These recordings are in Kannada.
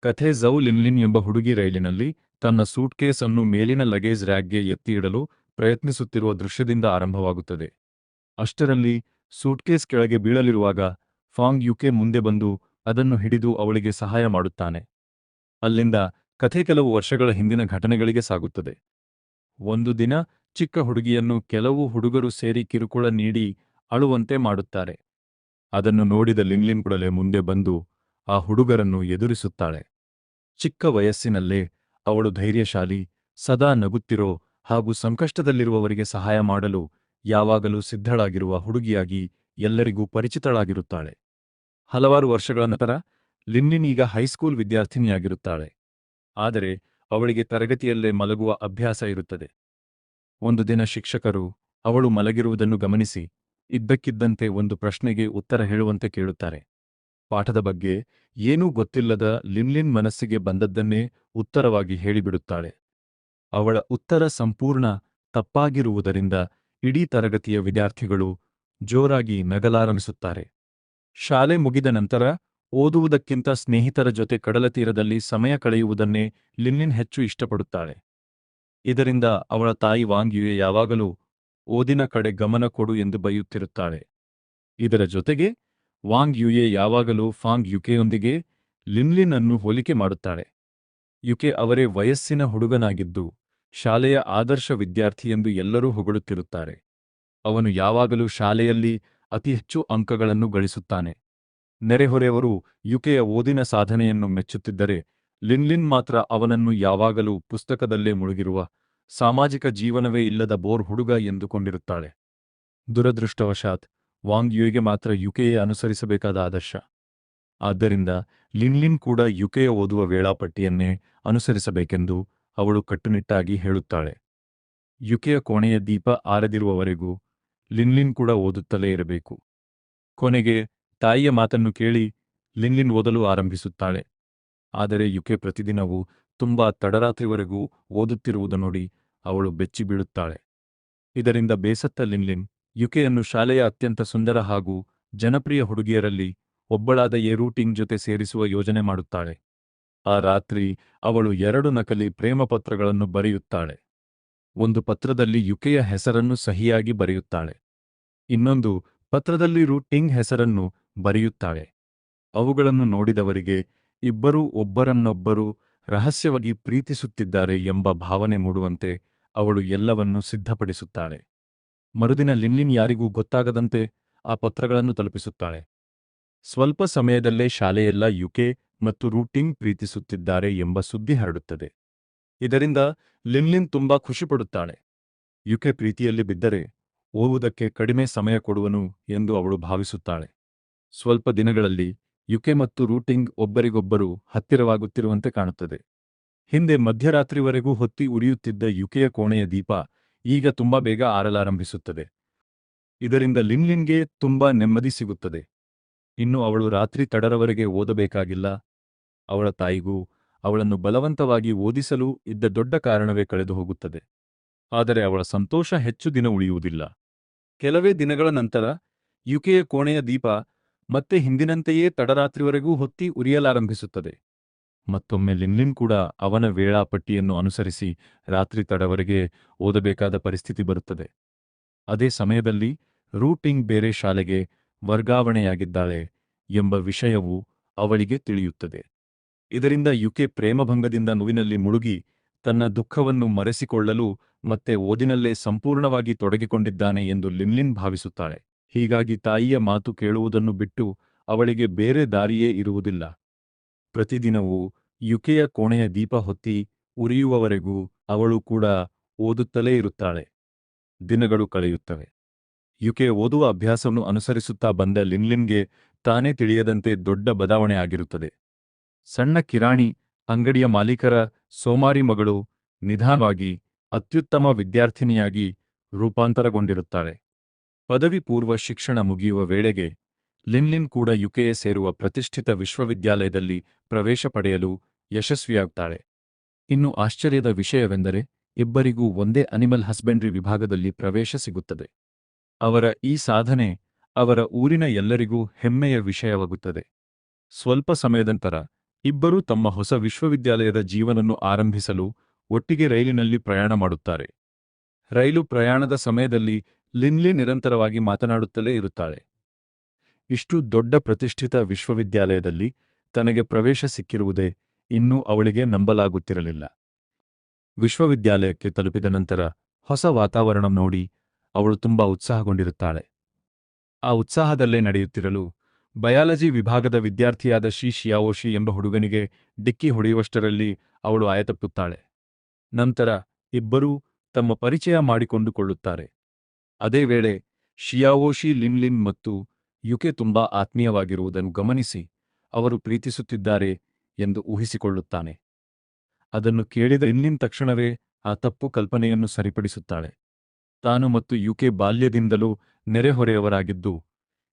ಕಥೆ ಝೌ ಲಿನ್ಲಿನ್ ಎಂಬ ಹುಡುಗಿ ರೈಲಿನಲ್ಲಿ ತನ್ನ ಸೂಟ್ಕೇಸ್ ಅನ್ನು ಮೇಲಿನ ಲಗೇಜ್ ರ್ಯಾಕ್ಗೆ ಎತ್ತಿ ಇಡಲು ಪ್ರಯತ್ನಿಸುತ್ತಿರುವ ದೃಶ್ಯದಿಂದ ಆರಂಭವಾಗುತ್ತದೆ. ಅಷ್ಟರಲ್ಲಿ ಸೂಟ್ಕೇಸ್ ಕೆಳಗೆ ಬೀಳಲಿರುವಾಗ ಫಾಂಗ್ ಯುಕೆ ಮುಂದೆ ಬಂದು ಅದನ್ನು ಹಿಡಿದು ಅವಳಿಗೆ ಸಹಾಯ ಮಾಡುತ್ತಾನೆ. ಅಲ್ಲಿಂದ ಕಥೆ ಕೆಲವು ವರ್ಷಗಳ ಹಿಂದಿನ ಘಟನೆಗಳಿಗೆ ಸಾಗುತ್ತದೆ. ಒಂದು ದಿನ ಚಿಕ್ಕ ಹುಡುಗಿಯನ್ನು ಕೆಲವು ಹುಡುಗರು ಸೇರಿ ಕಿರುಕುಳ ನೀಡಿ ಅಳುವಂತೆ ಮಾಡುತ್ತಾರೆ. ಅದನ್ನು ನೋಡಿದ ಲಿನ್ಲಿನ್ ಕೂಡಲೇ ಮುಂದೆ ಬಂದು ಆ ಹುಡುಗರನ್ನು ಎದುರಿಸುತ್ತಾಳೆ. ಚಿಕ್ಕ ವಯಸ್ಸಿನಲ್ಲೇ ಅವಳು ಧೈರ್ಯಶಾಲಿ, ಸದಾ ನಗುತ್ತಿರೋ ಹಾಗೂ ಸಂಕಷ್ಟದಲ್ಲಿರುವವರಿಗೆ ಸಹಾಯ ಮಾಡಲು ಯಾವಾಗಲೂ ಸಿದ್ಧಳಾಗಿರುವ ಹುಡುಗಿಯಾಗಿ ಎಲ್ಲರಿಗೂ ಪರಿಚಿತಳಾಗಿರುತ್ತಾಳೆ. ಹಲವಾರು ವರ್ಷಗಳ ನಂತರ ಲಿನ್ಲಿನ್ ಈಗ ಹೈಸ್ಕೂಲ್ ವಿದ್ಯಾರ್ಥಿನಿಯಾಗಿರುತ್ತಾಳೆ. ಆದರೆ ಅವಳಿಗೆ ತರಗತಿಯಲ್ಲೇ ಮಲಗುವ ಅಭ್ಯಾಸ ಇರುತ್ತದೆ. ಒಂದು ದಿನ ಶಿಕ್ಷಕರು ಅವಳು ಮಲಗಿರುವುದನ್ನು ಗಮನಿಸಿ ಇದ್ದಕ್ಕಿದ್ದಂತೆ ಒಂದು ಪ್ರಶ್ನೆಗೆ ಉತ್ತರ ಹೇಳುವಂತೆ ಕೇಳುತ್ತಾರೆ. ಪಾಠದ ಬಗ್ಗೆ ಏನೂ ಗೊತ್ತಿಲ್ಲದ ಲಿನ್ಲಿನ್ ಮನಸ್ಸಿಗೆ ಬಂದದ್ದನ್ನೇ ಉತ್ತರವಾಗಿ ಹೇಳಿಬಿಡುತ್ತಾಳೆ. ಅವಳ ಉತ್ತರ ಸಂಪೂರ್ಣ ತಪ್ಪಾಗಿರುವುದರಿಂದ ಇಡೀ ತರಗತಿಯ ವಿದ್ಯಾರ್ಥಿಗಳು ಜೋರಾಗಿ ನಗಲಾರಂಭಿಸುತ್ತಾರೆ. ಶಾಲೆ ಮುಗಿದ ನಂತರ ಓದುವುದಕ್ಕಿಂತ ಸ್ನೇಹಿತರ ಜೊತೆ ಕಡಲತೀರದಲ್ಲಿ ಸಮಯ ಕಳೆಯುವುದನ್ನೇ ಲಿನ್ಲಿನ್ ಹೆಚ್ಚು ಇಷ್ಟಪಡುತ್ತಾಳೆ. ಇದರಿಂದ ಅವಳ ತಾಯಿ ವಾಂಗ್ ಯುಯೆ ಯಾವಾಗಲೂ ಓದಿನ ಕಡೆ ಗಮನ ಕೊಡು ಎಂದು ಬೈಯುತ್ತಿರುತ್ತಾಳೆ. ಇದರ ಜೊತೆಗೆ ವಾಂಗ್ ಯುಯೆ ಯಾವಾಗಲೂ ಫಾಂಗ್ ಯುಕೆಯೊಂದಿಗೆ ಲಿನ್ಲಿನ್ ಅನ್ನು ಹೋಲಿಕೆ ಮಾಡುತ್ತಾಳೆ. ಯುಕೆ ಅವರೇ ವಯಸ್ಸಿನ ಹುಡುಗನಾಗಿದ್ದು ಶಾಲೆಯ ಆದರ್ಶ ವಿದ್ಯಾರ್ಥಿಯೆಂದು ಎಲ್ಲರೂ ಹೊಗಳುತ್ತಿರುತ್ತಾರೆ. ಅವನು ಯಾವಾಗಲೂ ಶಾಲೆಯಲ್ಲಿ ಅತಿ ಹೆಚ್ಚು ಅಂಕಗಳನ್ನು ಗಳಿಸುತ್ತಾನೆ. ನೆರೆಹೊರೆಯವರು ಯುಕೆಯ ಓದಿನ ಸಾಧನೆಯನ್ನು ಮೆಚ್ಚುತ್ತಿದ್ದರೆ ಲಿನ್ಲಿನ್ ಮಾತ್ರ ಅವನನ್ನು ಯಾವಾಗಲೂ ಪುಸ್ತಕದಲ್ಲೇ ಮುಳುಗಿರುವ, ಸಾಮಾಜಿಕ ಜೀವನವೇ ಇಲ್ಲದ ಬೋರ್ ಹುಡುಗ ಎಂದುಕೊಂಡಿರುತ್ತಾಳೆ. ದುರದೃಷ್ಟವಶಾತ್ ವಾಂಗ್ ಯುಯಿಗೆ ಮಾತ್ರ ಯುಕೆಯೇ ಅನುಸರಿಸಬೇಕಾದ ಆದರ್ಶ. ಆದ್ದರಿಂದ ಲಿನ್ಲಿನ್ ಕೂಡ ಯುಕೆಯ ಓದುವ ವೇಳಾಪಟ್ಟಿಯನ್ನೇ ಅನುಸರಿಸಬೇಕೆಂದು ಅವಳು ಕಟ್ಟುನಿಟ್ಟಾಗಿ ಹೇಳುತ್ತಾಳೆ. ಯುಕೆಯ ಕೋಣೆಯ ದೀಪ ಆರದಿರುವವರೆಗೂ ಲಿನ್ಲಿನ್ ಕೂಡ ಓದುತ್ತಲೇ ಇರಬೇಕು. ಕೊನೆಗೆ ತಾಯಿಯ ಮಾತನ್ನು ಕೇಳಿ ಲಿನ್ಲಿನ್ ಓದಲು ಆರಂಭಿಸುತ್ತಾಳೆ. ಆದರೆ ಯುಕೆ ಪ್ರತಿದಿನವೂ ತುಂಬಾ ತಡರಾತ್ರಿವರೆಗೂ ಓದುತ್ತಿರುವುದು ನೋಡಿ ಅವಳು ಬೆಚ್ಚಿಬೀಳುತ್ತಾಳೆ. ಇದರಿಂದ ಬೇಸತ್ತ ಲಿನ್ಲಿನ್ ಯುಕೆಯನ್ನು ಶಾಲೆಯ ಅತ್ಯಂತ ಸುಂದರ ಹಾಗೂ ಜನಪ್ರಿಯ ಹುಡುಗಿಯರಲ್ಲಿ ಒಬ್ಬಳಾದ ರೂಟಿಂಗ್ ಜೊತೆ ಸೇರಿಸುವ ಯೋಜನೆ ಮಾಡುತ್ತಾಳೆ. ಆ ರಾತ್ರಿ ಅವಳು 2 ನಕಲಿ ಪ್ರೇಮಪತ್ರಗಳನ್ನು ಬರೆಯುತ್ತಾಳೆ. ಒಂದು ಪತ್ರದಲ್ಲಿ ಯುಕೆಯ ಹೆಸರನ್ನು ಸಹಿಯಾಗಿ ಬರೆಯುತ್ತಾಳೆ. ಇನ್ನೊಂದು ಪತ್ರದಲ್ಲಿ ರೂಟಿಂಗ್ ಹೆಸರನ್ನು ಬರೆಯುತ್ತಾಳೆ. ಅವುಗಳನ್ನು ನೋಡಿದವರಿಗೆ ಇಬ್ಬರೂ ಒಬ್ಬರನ್ನೊಬ್ಬರು ರಹಸ್ಯವಾಗಿ ಪ್ರೀತಿಸುತ್ತಿದ್ದಾರೆ ಎಂಬ ಭಾವನೆ ಮೂಡುವಂತೆ ಅವಳು ಎಲ್ಲವನ್ನೂ ಸಿದ್ಧಪಡಿಸುತ್ತಾಳೆ. ಮರುದಿನ ಲಿನ್ಲಿನ್ ಯಾರಿಗೂ ಗೊತ್ತಾಗದಂತೆ ಆ ಪತ್ರಗಳನ್ನು ತಲುಪಿಸುತ್ತಾಳೆ. ಸ್ವಲ್ಪ ಸಮಯದಲ್ಲೇ ಶಾಲೆಯೆಲ್ಲ ಯುಕೆ ಮತ್ತು ರೂಟಿಂಗ್ ಪ್ರೀತಿಸುತ್ತಿದ್ದಾರೆ ಎಂಬ ಸುದ್ದಿ ಹರಡುತ್ತದೆ. ಇದರಿಂದ ಲಿನ್ಲಿನ್ ತುಂಬಾ ಖುಷಿಪಡುತ್ತಾಳೆ. ಯುಕೆ ಪ್ರೀತಿಯಲ್ಲಿ ಬಿದ್ದರೆ ಓದುವುದಕ್ಕೆ ಕಡಿಮೆ ಸಮಯ ಕೊಡುವನು ಎಂದು ಅವಳು ಭಾವಿಸುತ್ತಾಳೆ. ಸ್ವಲ್ಪ ದಿನಗಳಲ್ಲಿ ಯುಕೆ ಮತ್ತು ರೂಟಿಂಗ್ ಒಬ್ಬರಿಗೊಬ್ಬರು ಹತ್ತಿರವಾಗುತ್ತಿರುವಂತೆ ಕಾಣುತ್ತದೆ. ಹಿಂದೆ ಮಧ್ಯರಾತ್ರಿವರೆಗೂ ಹೊತ್ತಿ ಉರಿಯುತ್ತಿದ್ದ ಯುಕೆಯ ಕೋಣೆಯ ದೀಪ ಈಗ ತುಂಬಾ ಬೇಗ ಆರಲಾರಂಭಿಸುತ್ತದೆ. ಇದರಿಂದ ಲಿನ್ಲಿನ್ಗೆ ತುಂಬಾ ನೆಮ್ಮದಿ ಸಿಗುತ್ತದೆ. ಇನ್ನು ಅವಳು ರಾತ್ರಿ ತಡರವರೆಗೆ ಓದಬೇಕಾಗಿಲ್ಲ. ಅವಳ ತಾಯಿಗೂ ಅವಳನ್ನು ಬಲವಂತವಾಗಿ ಓದಿಸಲು ಇದ್ದ ದೊಡ್ಡ ಕಾರಣವೇ ಕಳೆದು ಹೋಗುತ್ತದೆ. ಆದರೆ ಅವಳ ಸಂತೋಷ ಹೆಚ್ಚು ದಿನ ಉಳಿಯುವುದಿಲ್ಲ. ಕೆಲವೇ ದಿನಗಳ ನಂತರ ಯುಕೆಯ ಕೋಣೆಯ ದೀಪ ಮತ್ತೆ ಹಿಂದಿನಂತೆಯೇ ತಡರಾತ್ರಿವರೆಗೂ ಹೊತ್ತಿ ಉರಿಯಲಾರಂಭಿಸುತ್ತದೆ. ಮತ್ತೊಮ್ಮೆ ಲಿನ್ಲಿನ್ ಕೂಡ ಅವನ ವೇಳಾಪಟ್ಟಿಯನ್ನು ಅನುಸರಿಸಿ ರಾತ್ರಿ ತಡವರೆಗೆ ಓದಬೇಕಾದ ಪರಿಸ್ಥಿತಿ ಬರುತ್ತದೆ. ಅದೇ ಸಮಯದಲ್ಲಿ ರೂಟಿಂಗ್ ಬೇರೆ ಶಾಲೆಗೆ ವರ್ಗಾವಣೆಯಾಗಿದ್ದಾಳೆ ಎಂಬ ವಿಷಯವು ಅವಳಿಗೆ ತಿಳಿಯುತ್ತದೆ. ಇದರಿಂದ ಯುಕೆ ಪ್ರೇಮಭಂಗದಿಂದ ನೋವಿನಲ್ಲಿ ಮುಳುಗಿ ತನ್ನ ದುಃಖವನ್ನು ಮರೆಸಿಕೊಳ್ಳಲು ಮತ್ತೆ ಓದಿನಲ್ಲೇ ಸಂಪೂರ್ಣವಾಗಿ ತೊಡಗಿಕೊಂಡಿದ್ದಾನೆ ಎಂದು ಲಿನ್ಲಿನ್ ಭಾವಿಸುತ್ತಾಳೆ. ಹೀಗಾಗಿ ತಾಯಿಯ ಮಾತು ಕೇಳುವುದನ್ನು ಬಿಟ್ಟು ಅವಳಿಗೆ ಬೇರೆ ದಾರಿಯೇ ಇರುವುದಿಲ್ಲ. ಪ್ರತಿದಿನವೂ ಯುಕೆಯ ಕೋಣೆಯ ದೀಪ ಹೊತ್ತಿ ಉರಿಯುವವರೆಗೂ ಅವಳು ಕೂಡ ಓದುತ್ತಲೇ ಇರುತ್ತಾಳೆ. ದಿನಗಳು ಕಳೆಯುತ್ತವೆ. ಯುಕೆ ಓದುವ ಅಭ್ಯಾಸವನ್ನು ಅನುಸರಿಸುತ್ತಾ ಬಂದ ಲಿನ್ಲಿನ್ಗೆ ತಾನೇ ತಿಳಿಯದಂತೆ ದೊಡ್ಡ ಬದಲಾವಣೆ ಆಗಿರುತ್ತದೆ. ಸಣ್ಣ ಕಿರಾಣಿ ಅಂಗಡಿಯ ಮಾಲೀಕರ ಸೋಮಾರಿ ಮಗಳು ನಿಧಾನವಾಗಿ ಅತ್ಯುತ್ತಮ ವಿದ್ಯಾರ್ಥಿನಿಯಾಗಿ ರೂಪಾಂತರಗೊಂಡಿರುತ್ತಾಳೆ. ಪದವಿ ಪೂರ್ವ ಶಿಕ್ಷಣ ಮುಗಿಯುವ ವೇಳೆಗೆ ಲಿನ್ಲಿನ್ ಕೂಡ ಯುಕೆಯೇ ಸೇರುವ ಪ್ರತಿಷ್ಠಿತ ವಿಶ್ವವಿದ್ಯಾಲಯದಲ್ಲಿ ಪ್ರವೇಶ ಪಡೆಯಲು ಯಶಸ್ವಿಯಾಗುತ್ತಾಳೆ. ಇನ್ನು ಆಶ್ಚರ್ಯದ ವಿಷಯವೆಂದರೆ ಇಬ್ಬರಿಗೂ ಒಂದೇ ಅನಿಮಲ್ ಹಸ್ಬೆಂಡ್ರಿ ವಿಭಾಗದಲ್ಲಿ ಪ್ರವೇಶ ಸಿಗುತ್ತದೆ. ಅವರ ಈ ಸಾಧನೆ ಅವರ ಊರಿನ ಎಲ್ಲರಿಗೂ ಹೆಮ್ಮೆಯ ವಿಷಯವಾಗುತ್ತದೆ. ಸ್ವಲ್ಪ ಸಮಯದ ನಂತರ ಇಬ್ಬರೂ ತಮ್ಮ ಹೊಸ ವಿಶ್ವವಿದ್ಯಾಲಯದ ಜೀವನವನ್ನು ಆರಂಭಿಸಲು ಒಟ್ಟಿಗೆ ರೈಲಿನಲ್ಲಿ ಪ್ರಯಾಣ ಮಾಡುತ್ತಾರೆ. ರೈಲು ಪ್ರಯಾಣದ ಸಮಯದಲ್ಲಿ ಲಿನ್ಲಿ ನಿರಂತರವಾಗಿ ಮಾತನಾಡುತ್ತಲೇ ಇರುತ್ತಾಳೆ. ಇಷ್ಟು ದೊಡ್ಡ ಪ್ರತಿಷ್ಠಿತ ವಿಶ್ವವಿದ್ಯಾಲಯದಲ್ಲಿ ತನಗೆ ಪ್ರವೇಶ ಸಿಕ್ಕಿರುವುದೇ ಇನ್ನೂ ಅವಳಿಗೆ ನಂಬಲಾಗುತ್ತಿರಲಿಲ್ಲ. ವಿಶ್ವವಿದ್ಯಾಲಯಕ್ಕೆ ತಲುಪಿದ ನಂತರ ಹೊಸ ವಾತಾವರಣ ನೋಡಿ ಅವಳು ತುಂಬಾ ಉತ್ಸಾಹಗೊಂಡಿರುತ್ತಾಳೆ. ಆ ಉತ್ಸಾಹದಲ್ಲೇ ನಡೆಯುತ್ತಿರಲು ಬಯಾಲಜಿ ವಿಭಾಗದ ವಿದ್ಯಾರ್ಥಿಯಾದ ಶಿಯಾವೋಶಿ ಎಂಬ ಹುಡುಗನಿಗೆ ಡಿಕ್ಕಿ ಹೊಡೆಯುವಷ್ಟರಲ್ಲಿ ಅವಳು ಆಯತಪ್ಪುತ್ತಾಳೆ. ನಂತರ ಇಬ್ಬರೂ ತಮ್ಮ ಪರಿಚಯ ಮಾಡಿಕೊಂಡುಕೊಳ್ಳುತ್ತಾರೆ. ಅದೇ ವೇಳೆ ಶಿಯಾವೋಶಿ ಲಿನ್ಲಿನ್ ಮತ್ತು ಯುಕೆ ತುಂಬಾ ಆತ್ಮೀಯವಾಗಿರುವುದನ್ನು ಗಮನಿಸಿ ಅವರು ಪ್ರೀತಿಸುತ್ತಿದ್ದಾರೆ ಎಂದು ಊಹಿಸಿಕೊಳ್ಳುತ್ತಾನೆ. ಅದನ್ನು ಕೇಳಿದ ಲಿನ್ಲಿನ್ ತಕ್ಷಣವೇ ಆ ತಪ್ಪು ಕಲ್ಪನೆಯನ್ನು ಸರಿಪಡಿಸುತ್ತಾಳೆ. ತಾನು ಮತ್ತು ಯುಕೆ ಬಾಲ್ಯದಿಂದಲೂ ನೆರೆಹೊರೆಯವರಾಗಿದ್ದು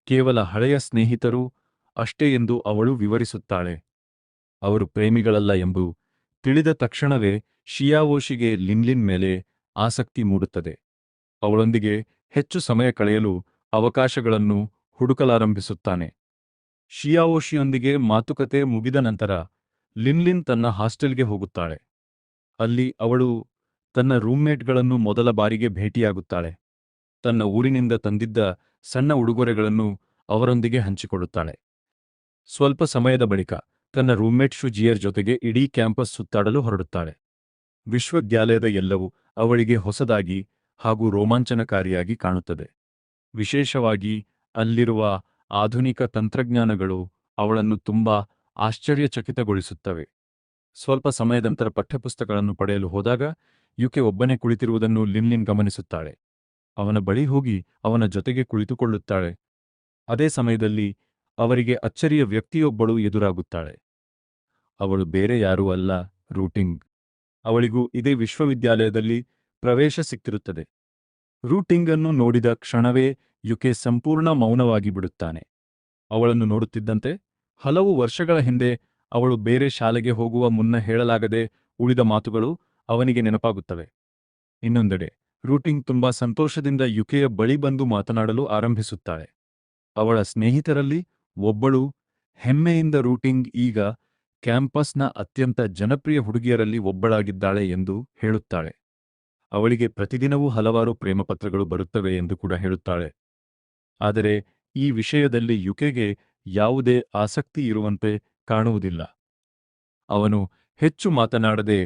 ಕೇವಲ ಹಳೆಯ ಸ್ನೇಹಿತರು ಅಷ್ಟೇ ಎಂದು ಅವಳು ವಿವರಿಸುತ್ತಾಳೆ. ಅವರು ಪ್ರೇಮಿಗಳಲ್ಲ ಎಂದು ತಿಳಿದ ತಕ್ಷಣವೇ ಶಿಯಾವೋಶಿಗೆ ಲಿನ್ಲಿನ್ ಮೇಲೆ ಆಸಕ್ತಿ ಮೂಡುತ್ತದೆ. ಅವಳೊಂದಿಗೆ ಹೆಚ್ಚು ಸಮಯ ಕಳೆಯಲು ಅವಕಾಶಗಳನ್ನು ಹುಡುಕಲಾರಂಭಿಸುತ್ತಾನೆ. ಶಿಯಾವೋಶಿಯೊಂದಿಗೆ ಮಾತುಕತೆ ಮುಗಿದ ನಂತರ ಲಿನ್ಲಿನ್ ತನ್ನ ಹಾಸ್ಟೆಲ್ಗೆ ಹೋಗುತ್ತಾಳೆ. ಅಲ್ಲಿ ಅವಳು ತನ್ನ ರೂಮ್ಮೇಟ್ಗಳನ್ನು ಮೊದಲ ಬಾರಿಗೆ ಭೇಟಿಯಾಗುತ್ತಾಳೆ. ತನ್ನ ಊರಿನಿಂದ ತಂದಿದ್ದ ಸಣ್ಣ ಉಡುಗೊರೆಗಳನ್ನು ಅವರೊಂದಿಗೆ ಹಂಚಿಕೊಳ್ಳುತ್ತಾಳೆ. ಸ್ವಲ್ಪ ಸಮಯದ ಬಳಿಕ ತನ್ನ ರೂಮ್ಮೇಟ್ ಶುಜಿಯರ್ ಜೊತೆಗೆ ಇಡೀ ಕ್ಯಾಂಪಸ್ ಸುತ್ತಾಡಲು ಹೊರಡುತ್ತಾಳೆ. ವಿಶ್ವವಿದ್ಯಾಲಯದ ಎಲ್ಲವೂ ಅವಳಿಗೆ ಹೊಸದಾಗಿ ಹಾಗೂ ರೋಮಾಂಚನಕಾರಿಯಾಗಿ ಕಾಣುತ್ತದೆ. ವಿಶೇಷವಾಗಿ ಅಲ್ಲಿರುವ ಆಧುನಿಕ ತಂತ್ರಜ್ಞಾನಗಳು ಅವಳನ್ನು ತುಂಬಾ ಆಶ್ಚರ್ಯಚಕಿತಗೊಳಿಸುತ್ತವೆ. ಸ್ವಲ್ಪ ಸಮಯದ ನಂತರ ಪಠ್ಯಪುಸ್ತಕಗಳನ್ನು ಪಡೆಯಲು ಹೋದಾಗ ಯುಕೆ ಒಬ್ಬನೇ ಕುಳಿತಿರುವುದನ್ನು ಲಿನ್ಲಿನ್ ಗಮನಿಸುತ್ತಾಳೆ. ಅವನ ಬಳಿ ಹೋಗಿ ಅವನ ಜೊತೆಗೆ ಕುಳಿತುಕೊಳ್ಳುತ್ತಾಳೆ. ಅದೇ ಸಮಯದಲ್ಲಿ ಅವರಿಗೆ ಅಚ್ಚರಿಯ ವ್ಯಕ್ತಿಯೊಬ್ಬಳು ಎದುರಾಗುತ್ತಾಳೆ. ಅವಳು ಬೇರೆ ಯಾರೂ ಅಲ್ಲ, ರೂಟಿಂಗ್. ಅವಳಿಗೂ ಇದೇ ವಿಶ್ವವಿದ್ಯಾಲಯದಲ್ಲಿ ಪ್ರವೇಶ ಸಿಕ್ತಿರುತ್ತದೆ. ರೂಟಿಂಗ್ ಅನ್ನು ನೋಡಿದ ಕ್ಷಣವೇ ಯುಕೆ ಸಂಪೂರ್ಣ ಮೌನವಾಗಿ ಬಿಡುತ್ತಾನೆ. ಅವಳನ್ನು ನೋಡುತ್ತಿದ್ದಂತೆ ಹಲವು ವರ್ಷಗಳ ಹಿಂದೆ ಅವಳು ಬೇರೆ ಶಾಲೆಗೆ ಹೋಗುವ ಮುನ್ನ ಹೇಳಲಾಗದೆ ಉಳಿದ ಮಾತುಗಳು ಅವನಿಗೆ ನೆನಪಾಗುತ್ತವೆ. ಇನ್ನೊಂದೆಡೆ ರೂಟಿಂಗ್ ತುಂಬಾ ಸಂತೋಷದಿಂದ ಯುಕೆಯ ಬಳಿ ಬಂದು ಮಾತನಾಡಲು ಆರಂಭಿಸುತ್ತಾಳೆ. ಅವಳ ಸ್ನೇಹಿತರಲ್ಲಿ ಒಬ್ಬಳು ಹೆಮ್ಮೆಯಿಂದ ರೂಟಿಂಗ್ ಈಗ ಕ್ಯಾಂಪಸ್ನ ಅತ್ಯಂತ ಜನಪ್ರಿಯ ಹುಡುಗಿಯರಲ್ಲಿ ಒಬ್ಬಳಾಗಿದ್ದಾಳೆ ಎಂದು ಹೇಳುತ್ತಾಳೆ. ಅವಳಿಗೆ ಪ್ರತಿದಿನವೂ ಹಲವಾರು ಪ್ರೇಮಪತ್ರಗಳು ಬರುತ್ತವೆ ಎಂದು ಕೂಡ ಹೇಳುತ್ತಾಳೆ. ಆದರೆ ಈ ವಿಷಯದಲ್ಲಿ ಯುಕೆಗೆ ಯಾವುದೇ ಆಸಕ್ತಿ ಇರುವಂತೆ ಕಾಣುವುದಿಲ್ಲ. ಅವನು ಹೆಚ್ಚು ಮಾತನಾಡದೆ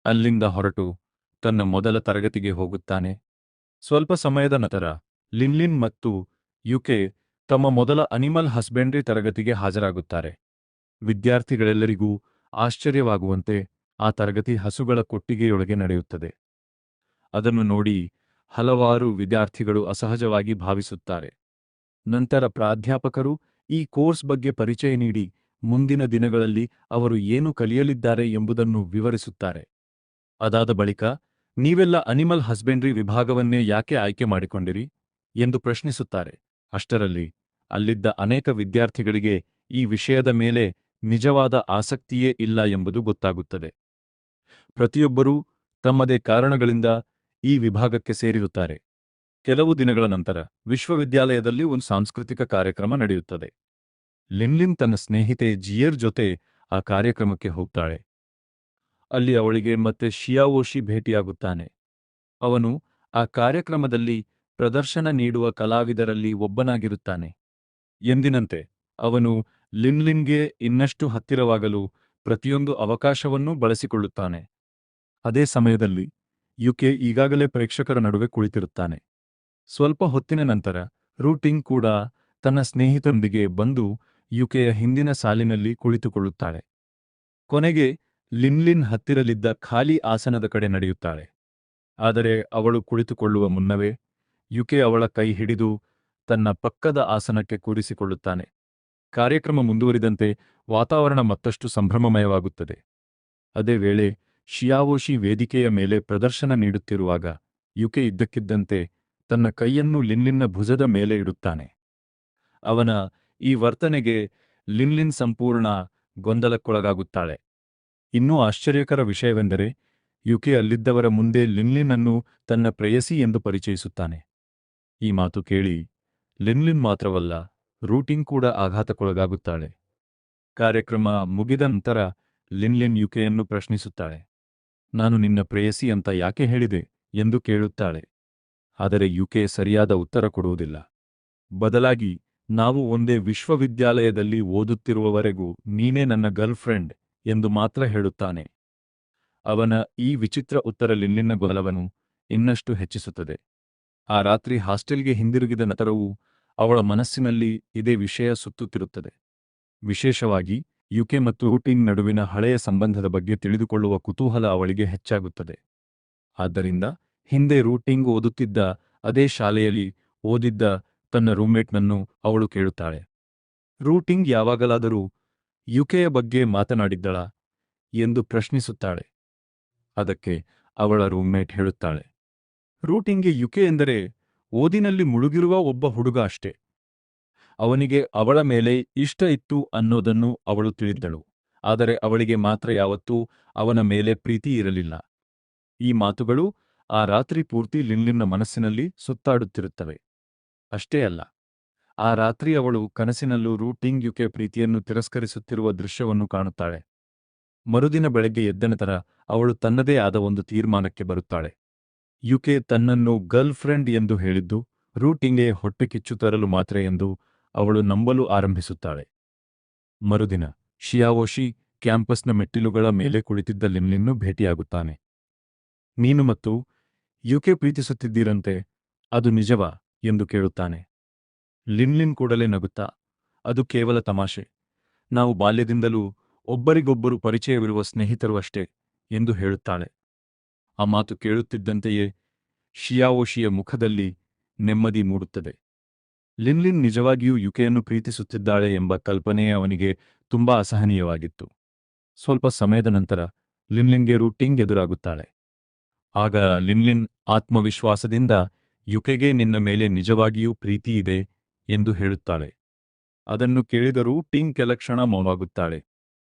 ಅಲ್ಲಿಂದ ಹೊರಟು ತನ್ನ ಮೊದಲ ತರಗತಿಗೆ ಹೋಗುತ್ತಾನೆ. ಸ್ವಲ್ಪ ಸಮಯದ ನಂತರ ಲಿನ್ಲಿನ್ ಮತ್ತು ಯುಕೆ ತಮ್ಮ ಮೊದಲ ಅನಿಮಲ್ ಹಸ್ಬೆಂಡ್ರಿ ತರಗತಿಗೆ ಹಾಜರಾಗುತ್ತಾರೆ. ವಿದ್ಯಾರ್ಥಿಗಳೆಲ್ಲರಿಗೂ ಆಶ್ಚರ್ಯವಾಗುವಂತೆ ಆ ತರಗತಿ ಹಸುಗಳ ಕೊಟ್ಟಿಗೆಯೊಳಗೆ ನಡೆಯುತ್ತದೆ. ಅದನ್ನು ನೋಡಿ ಹಲವಾರು ವಿದ್ಯಾರ್ಥಿಗಳು ಅಸಹಜವಾಗಿ ಭಾವಿಸುತ್ತಾರೆ. ನಂತರ ಪ್ರಾಧ್ಯಾಪಕರು ಈ ಕೋರ್ಸ್ ಬಗ್ಗೆ ಪರಿಚಯ ನೀಡಿ ಮುಂದಿನ ದಿನಗಳಲ್ಲಿ ಅವರು ಏನು ಕಲಿಯಲಿದ್ದಾರೆ ಎಂಬುದನ್ನು ವಿವರಿಸುತ್ತಾರೆ. ಅದಾದ ಬಳಿಕ ನೀವೆಲ್ಲ ಅನಿಮಲ್ ಹಸ್ಬೆಂಡ್ರಿ ವಿಭಾಗವನ್ನೇ ಯಾಕೆ ಆಯ್ಕೆ ಮಾಡಿಕೊಂಡಿರಿ ಎಂದು ಪ್ರಶ್ನಿಸುತ್ತಾರೆ. ಅಷ್ಟರಲ್ಲಿ ಅಲ್ಲಿದ್ದ ಅನೇಕ ವಿದ್ಯಾರ್ಥಿಗಳಿಗೆ ಈ ವಿಷಯದ ಮೇಲೆ ನಿಜವಾದ ಆಸಕ್ತಿಯೇ ಇಲ್ಲ ಎಂಬುದು ಗೊತ್ತಾಗುತ್ತದೆ. ಪ್ರತಿಯೊಬ್ಬರೂ ತಮ್ಮದೇ ಕಾರಣಗಳಿಂದ ಈ ವಿಭಾಗಕ್ಕೆ ಸೇರಿರುತ್ತಾರೆ. ಕೆಲವು ದಿನಗಳ ನಂತರ ವಿಶ್ವವಿದ್ಯಾಲಯದಲ್ಲಿ ಒಂದು ಸಾಂಸ್ಕೃತಿಕ ಕಾರ್ಯಕ್ರಮ ನಡೆಯುತ್ತದೆ. ಲಿನ್ಲಿನ್ ತನ್ನ ಸ್ನೇಹಿತೆ ಜಿಯರ್ ಜೊತೆ ಆ ಕಾರ್ಯಕ್ರಮಕ್ಕೆ ಹೋಗ್ತಾಳೆ. ಅಲ್ಲಿ ಅವಳಿಗೆ ಮತ್ತೆ ಶಿಯಾವೋಶಿ ಭೇಟಿಯಾಗುತ್ತಾನೆ. ಅವನು ಆ ಕಾರ್ಯಕ್ರಮದಲ್ಲಿ ಪ್ರದರ್ಶನ ನೀಡುವ ಕಲಾವಿದರಲ್ಲಿ ಒಬ್ಬನಾಗಿರುತ್ತಾನೆ. ಎಂದಿನಂತೆ ಅವನು ಲಿನ್ಲಿನ್ಗೆ ಇನ್ನಷ್ಟು ಹತ್ತಿರವಾಗಲು ಪ್ರತಿಯೊಂದು ಅವಕಾಶವನ್ನೂ ಬಳಸಿಕೊಳ್ಳುತ್ತಾನೆ. ಅದೇ ಸಮಯದಲ್ಲಿ ಯುಕೆ ಈಗಾಗಲೇ ಪ್ರೇಕ್ಷಕರ ನಡುವೆ ಕುಳಿತಿರುತ್ತಾನೆ. ಸ್ವಲ್ಪ ಹೊತ್ತಿನ ನಂತರ ರೂಟಿಂಗ್ ಕೂಡ ತನ್ನ ಸ್ನೇಹಿತರೊಂದಿಗೆ ಬಂದು ಯುಕೆಯ ಹಿಂದಿನ ಸಾಲಿನಲ್ಲಿ ಕುಳಿತುಕೊಳ್ಳುತ್ತಾಳೆ. ಕೊನೆಗೆ ಲಿನ್ಲಿನ್ ಹತ್ತಿರಲಿದ್ದ ಖಾಲಿ ಆಸನದ ಕಡೆ ನಡೆಯುತ್ತಾಳೆ. ಆದರೆ ಅವಳು ಕುಳಿತುಕೊಳ್ಳುವ ಮುನ್ನವೇ ಯುಕೆ ಅವಳ ಕೈ ಹಿಡಿದು ತನ್ನ ಪಕ್ಕದ ಆಸನಕ್ಕೆ ಕೂರಿಸಿಕೊಳ್ಳುತ್ತಾನೆ. ಕಾರ್ಯಕ್ರಮ ಮುಂದುವರಿದಂತೆ ವಾತಾವರಣ ಮತ್ತಷ್ಟು ಸಂಭ್ರಮಮಯವಾಗುತ್ತದೆ. ಅದೇ ವೇಳೆ ಶಿಯಾವೋಶಿ ವೇದಿಕೆಯ ಮೇಲೆ ಪ್ರದರ್ಶನ ನೀಡುತ್ತಿರುವಾಗ ಯುಕೆ ಇದ್ದಕ್ಕಿದ್ದಂತೆ ತನ್ನ ಕೈಯನ್ನು ಲಿನ್ಲಿನ್ನ ಭುಜದ ಮೇಲೆ ಇಡುತ್ತಾನೆ. ಅವನ ಈ ವರ್ತನೆಗೆ ಲಿನ್ಲಿನ್ ಸಂಪೂರ್ಣ ಗೊಂದಲಕ್ಕೊಳಗಾಗುತ್ತಾಳೆ. ಇನ್ನೂ ಆಶ್ಚರ್ಯಕರ ವಿಷಯವೆಂದರೆ ಯುಕೆ ಅಲ್ಲಿದ್ದವರ ಮುಂದೆ ಲಿನ್ಲಿನ್ ಅನ್ನು ತನ್ನ ಪ್ರೇಯಸಿ ಎಂದು ಪರಿಚಯಿಸುತ್ತಾನೆ. ಈ ಮಾತು ಕೇಳಿ ಲಿನ್ಲಿನ್ ಮಾತ್ರವಲ್ಲ, ರೂಟಿಂಗ್ ಕೂಡ ಆಘಾತಕ್ಕೊಳಗಾಗುತ್ತಾಳೆ. ಕಾರ್ಯಕ್ರಮ ಮುಗಿದ ನಂತರ ಲಿನ್ಲಿನ್ ಯುಕೆಯನ್ನು ಪ್ರಶ್ನಿಸುತ್ತಾಳೆ. ನಾನು ನಿನ್ನ ಪ್ರೇಯಸಿ ಅಂತ ಯಾಕೆ ಹೇಳಿದೆ ಎಂದು ಕೇಳುತ್ತಾಳೆ. ಆದರೆ ಯುಕೆ ಸರಿಯಾದ ಉತ್ತರ ಕೊಡುವುದಿಲ್ಲ. ಬದಲಾಗಿ, ನಾವು ಒಂದೇ ವಿಶ್ವವಿದ್ಯಾಲಯದಲ್ಲಿ ಓದುತ್ತಿರುವವರೆಗೂ ನೀನೇ ನನ್ನ ಗರ್ಲ್ ಫ್ರೆಂಡ್ ಎಂದು ಮಾತ್ರ ಹೇಳುತ್ತಾನೆ. ಅವನ ಈ ವಿಚಿತ್ರ ಉತ್ತರ ಲಿನ್ಲಿನ್ನ ಗೊಂದಲವನ್ನು ಇನ್ನಷ್ಟು ಹೆಚ್ಚಿಸುತ್ತದೆ. ಆ ರಾತ್ರಿ ಹಾಸ್ಟೆಲ್ಗೆ ಹಿಂದಿರುಗಿದ ನಂತರವೂ ಅವಳ ಮನಸ್ಸಿನಲ್ಲಿ ಇದೇ ವಿಷಯ ಸುತ್ತುತ್ತಿರುತ್ತದೆ. ವಿಶೇಷವಾಗಿ ಯುಕೆ ಮತ್ತು ರೂಟಿನ್ ನಡುವಿನ ಹಳೆಯ ಸಂಬಂಧದ ಬಗ್ಗೆ ತಿಳಿದುಕೊಳ್ಳುವ ಕುತೂಹಲ ಅವಳಿಗೆ ಹೆಚ್ಚಾಗುತ್ತದೆ. ಆದ್ದರಿಂದ ಹಿಂದೆ ರೂಟಿಂಗ್ ಓದುತ್ತಿದ್ದ ಅದೇ ಶಾಲೆಯಲ್ಲಿ ಓದಿದ್ದ ತನ್ನ ರೂಮ್ಮೇಟ್ನನ್ನು ಅವಳು ಕೇಳುತ್ತಾಳೆ. ರೂಟಿಂಗ್ ಯಾವಾಗಲಾದರೂ ಯುಕೆಯ ಬಗ್ಗೆ ಮಾತನಾಡಿದ್ದಳಾ ಎಂದು ಪ್ರಶ್ನಿಸುತ್ತಾಳೆ. ಅದಕ್ಕೆ ಅವಳ ರೂಮ್ಮೇಟ್ ಹೇಳುತ್ತಾಳೆ, ರೂಟಿಂಗ್ಗೆ ಯುಕೆ ಎಂದರೆ ಓದಿನಲ್ಲಿ ಮುಳುಗಿರುವ ಒಬ್ಬ ಹುಡುಗ ಅಷ್ಟೇ. ಅವನಿಗೆ ಅವಳ ಮೇಲೆ ಇಷ್ಟ ಇತ್ತು ಅನ್ನೋದನ್ನು ಅವಳು ತಿಳಿದಳು. ಆದರೆ ಅವಳಿಗೆ ಮಾತ್ರ ಯಾವತ್ತೂ ಅವನ ಮೇಲೆ ಪ್ರೀತಿ ಇರಲಿಲ್ಲ. ಈ ಮಾತುಗಳು ಆ ರಾತ್ರಿ ಪೂರ್ತಿ ಲಿನ್ಲಿನ್ನ ಮನಸ್ಸಿನಲ್ಲಿ ಸುತ್ತಾಡುತ್ತಿರುತ್ತವೆ. ಅಷ್ಟೇ ಅಲ್ಲ, ಆ ರಾತ್ರಿ ಅವಳು ಕನಸಿನಲ್ಲೂ ರೂಟಿಂಗ್ ಯುಕೆ ಪ್ರೀತಿಯನ್ನು ತಿರಸ್ಕರಿಸುತ್ತಿರುವ ದೃಶ್ಯವನ್ನು ಕಾಣುತ್ತಾಳೆ. ಮರುದಿನ ಬೆಳಗ್ಗೆ ಎದ್ದ ನಂತರ ಅವಳು ತನ್ನದೇ ಆದ ಒಂದು ತೀರ್ಮಾನಕ್ಕೆ ಬರುತ್ತಾಳೆ. ಯುಕೆ ತನ್ನನ್ನು ಗರ್ಲ್ ಫ್ರೆಂಡ್ ಎಂದು ಹೇಳಿದ್ದು ರೂಟಿಂಗ್ಗೆ ಹೊಟ್ಟೆ ಕಿಚ್ಚು ತರಲು ಮಾತ್ರ ಎಂದು ಅವಳು ನಂಬಲು ಆರಂಭಿಸುತ್ತಾಳೆ. ಮರುದಿನ ಶಿಯಾವೋಶಿ ಕ್ಯಾಂಪಸ್ನ ಮೆಟ್ಟಿಲುಗಳ ಮೇಲೆ ಕುಳಿತಿದ್ದ ಲಿನ್ಲಿನ್ನು ಭೇಟಿಯಾಗುತ್ತಾನೆ. ನೀನು ಮತ್ತು ಯುಕೆ ಪ್ರೀತಿಸುತ್ತಿದ್ದೀರಂತೆ, ಅದು ನಿಜವಾ ಎಂದು ಕೇಳುತ್ತಾನೆ. ಲಿನ್ಲಿನ್ ಕೂಡಲೇ ನಗುತ್ತಾ, ಅದು ಕೇವಲ ತಮಾಷೆ. ನಾವು ಬಾಲ್ಯದಿಂದಲೂ ಒಬ್ಬರಿಗೊಬ್ಬರು ಪರಿಚಯವಿರುವ ಸ್ನೇಹಿತರು ಅಷ್ಟೇ ಎಂದು ಹೇಳುತ್ತಾಳೆ. ಆ ಮಾತು ಕೇಳುತ್ತಿದ್ದಂತೆಯೇ ಶಿಯಾವೋಶಿಯ ಮುಖದಲ್ಲಿ ನೆಮ್ಮದಿ ಮೂಡುತ್ತದೆ. ಲಿನ್ಲಿನ್ ನಿಜವಾಗಿಯೂ ಯುಕೆಯನ್ನು ಪ್ರೀತಿಸುತ್ತಿದ್ದಾಳೆ ಎಂಬ ಕಲ್ಪನೆಯೇ ಅವನಿಗೆ ತುಂಬಾ ಅಸಹನೀಯವಾಗಿತ್ತು. ಸ್ವಲ್ಪ ಸಮಯದ ನಂತರ ಲಿನ್ಲಿನ್ಗೆ ರೂಟಿಂಗ್ ಎದುರಾಗುತ್ತಾಳೆ. ಆಗ ಲಿನ್ಲಿನ್ ಆತ್ಮವಿಶ್ವಾಸದಿಂದ ಯುಕೆಗೆ ನಿನ್ನ ಮೇಲೆ ನಿಜವಾಗಿಯೂ ಪ್ರೀತಿ ಇದೆ ಎಂದು ಹೇಳುತ್ತಾಳೆ. ಅದನ್ನು ಕೇಳಿದ ರೂಟಿಂಗ್ ಕೆಲ ಕ್ಷಣ ಮೌನವಾಗುತ್ತಾಳೆ.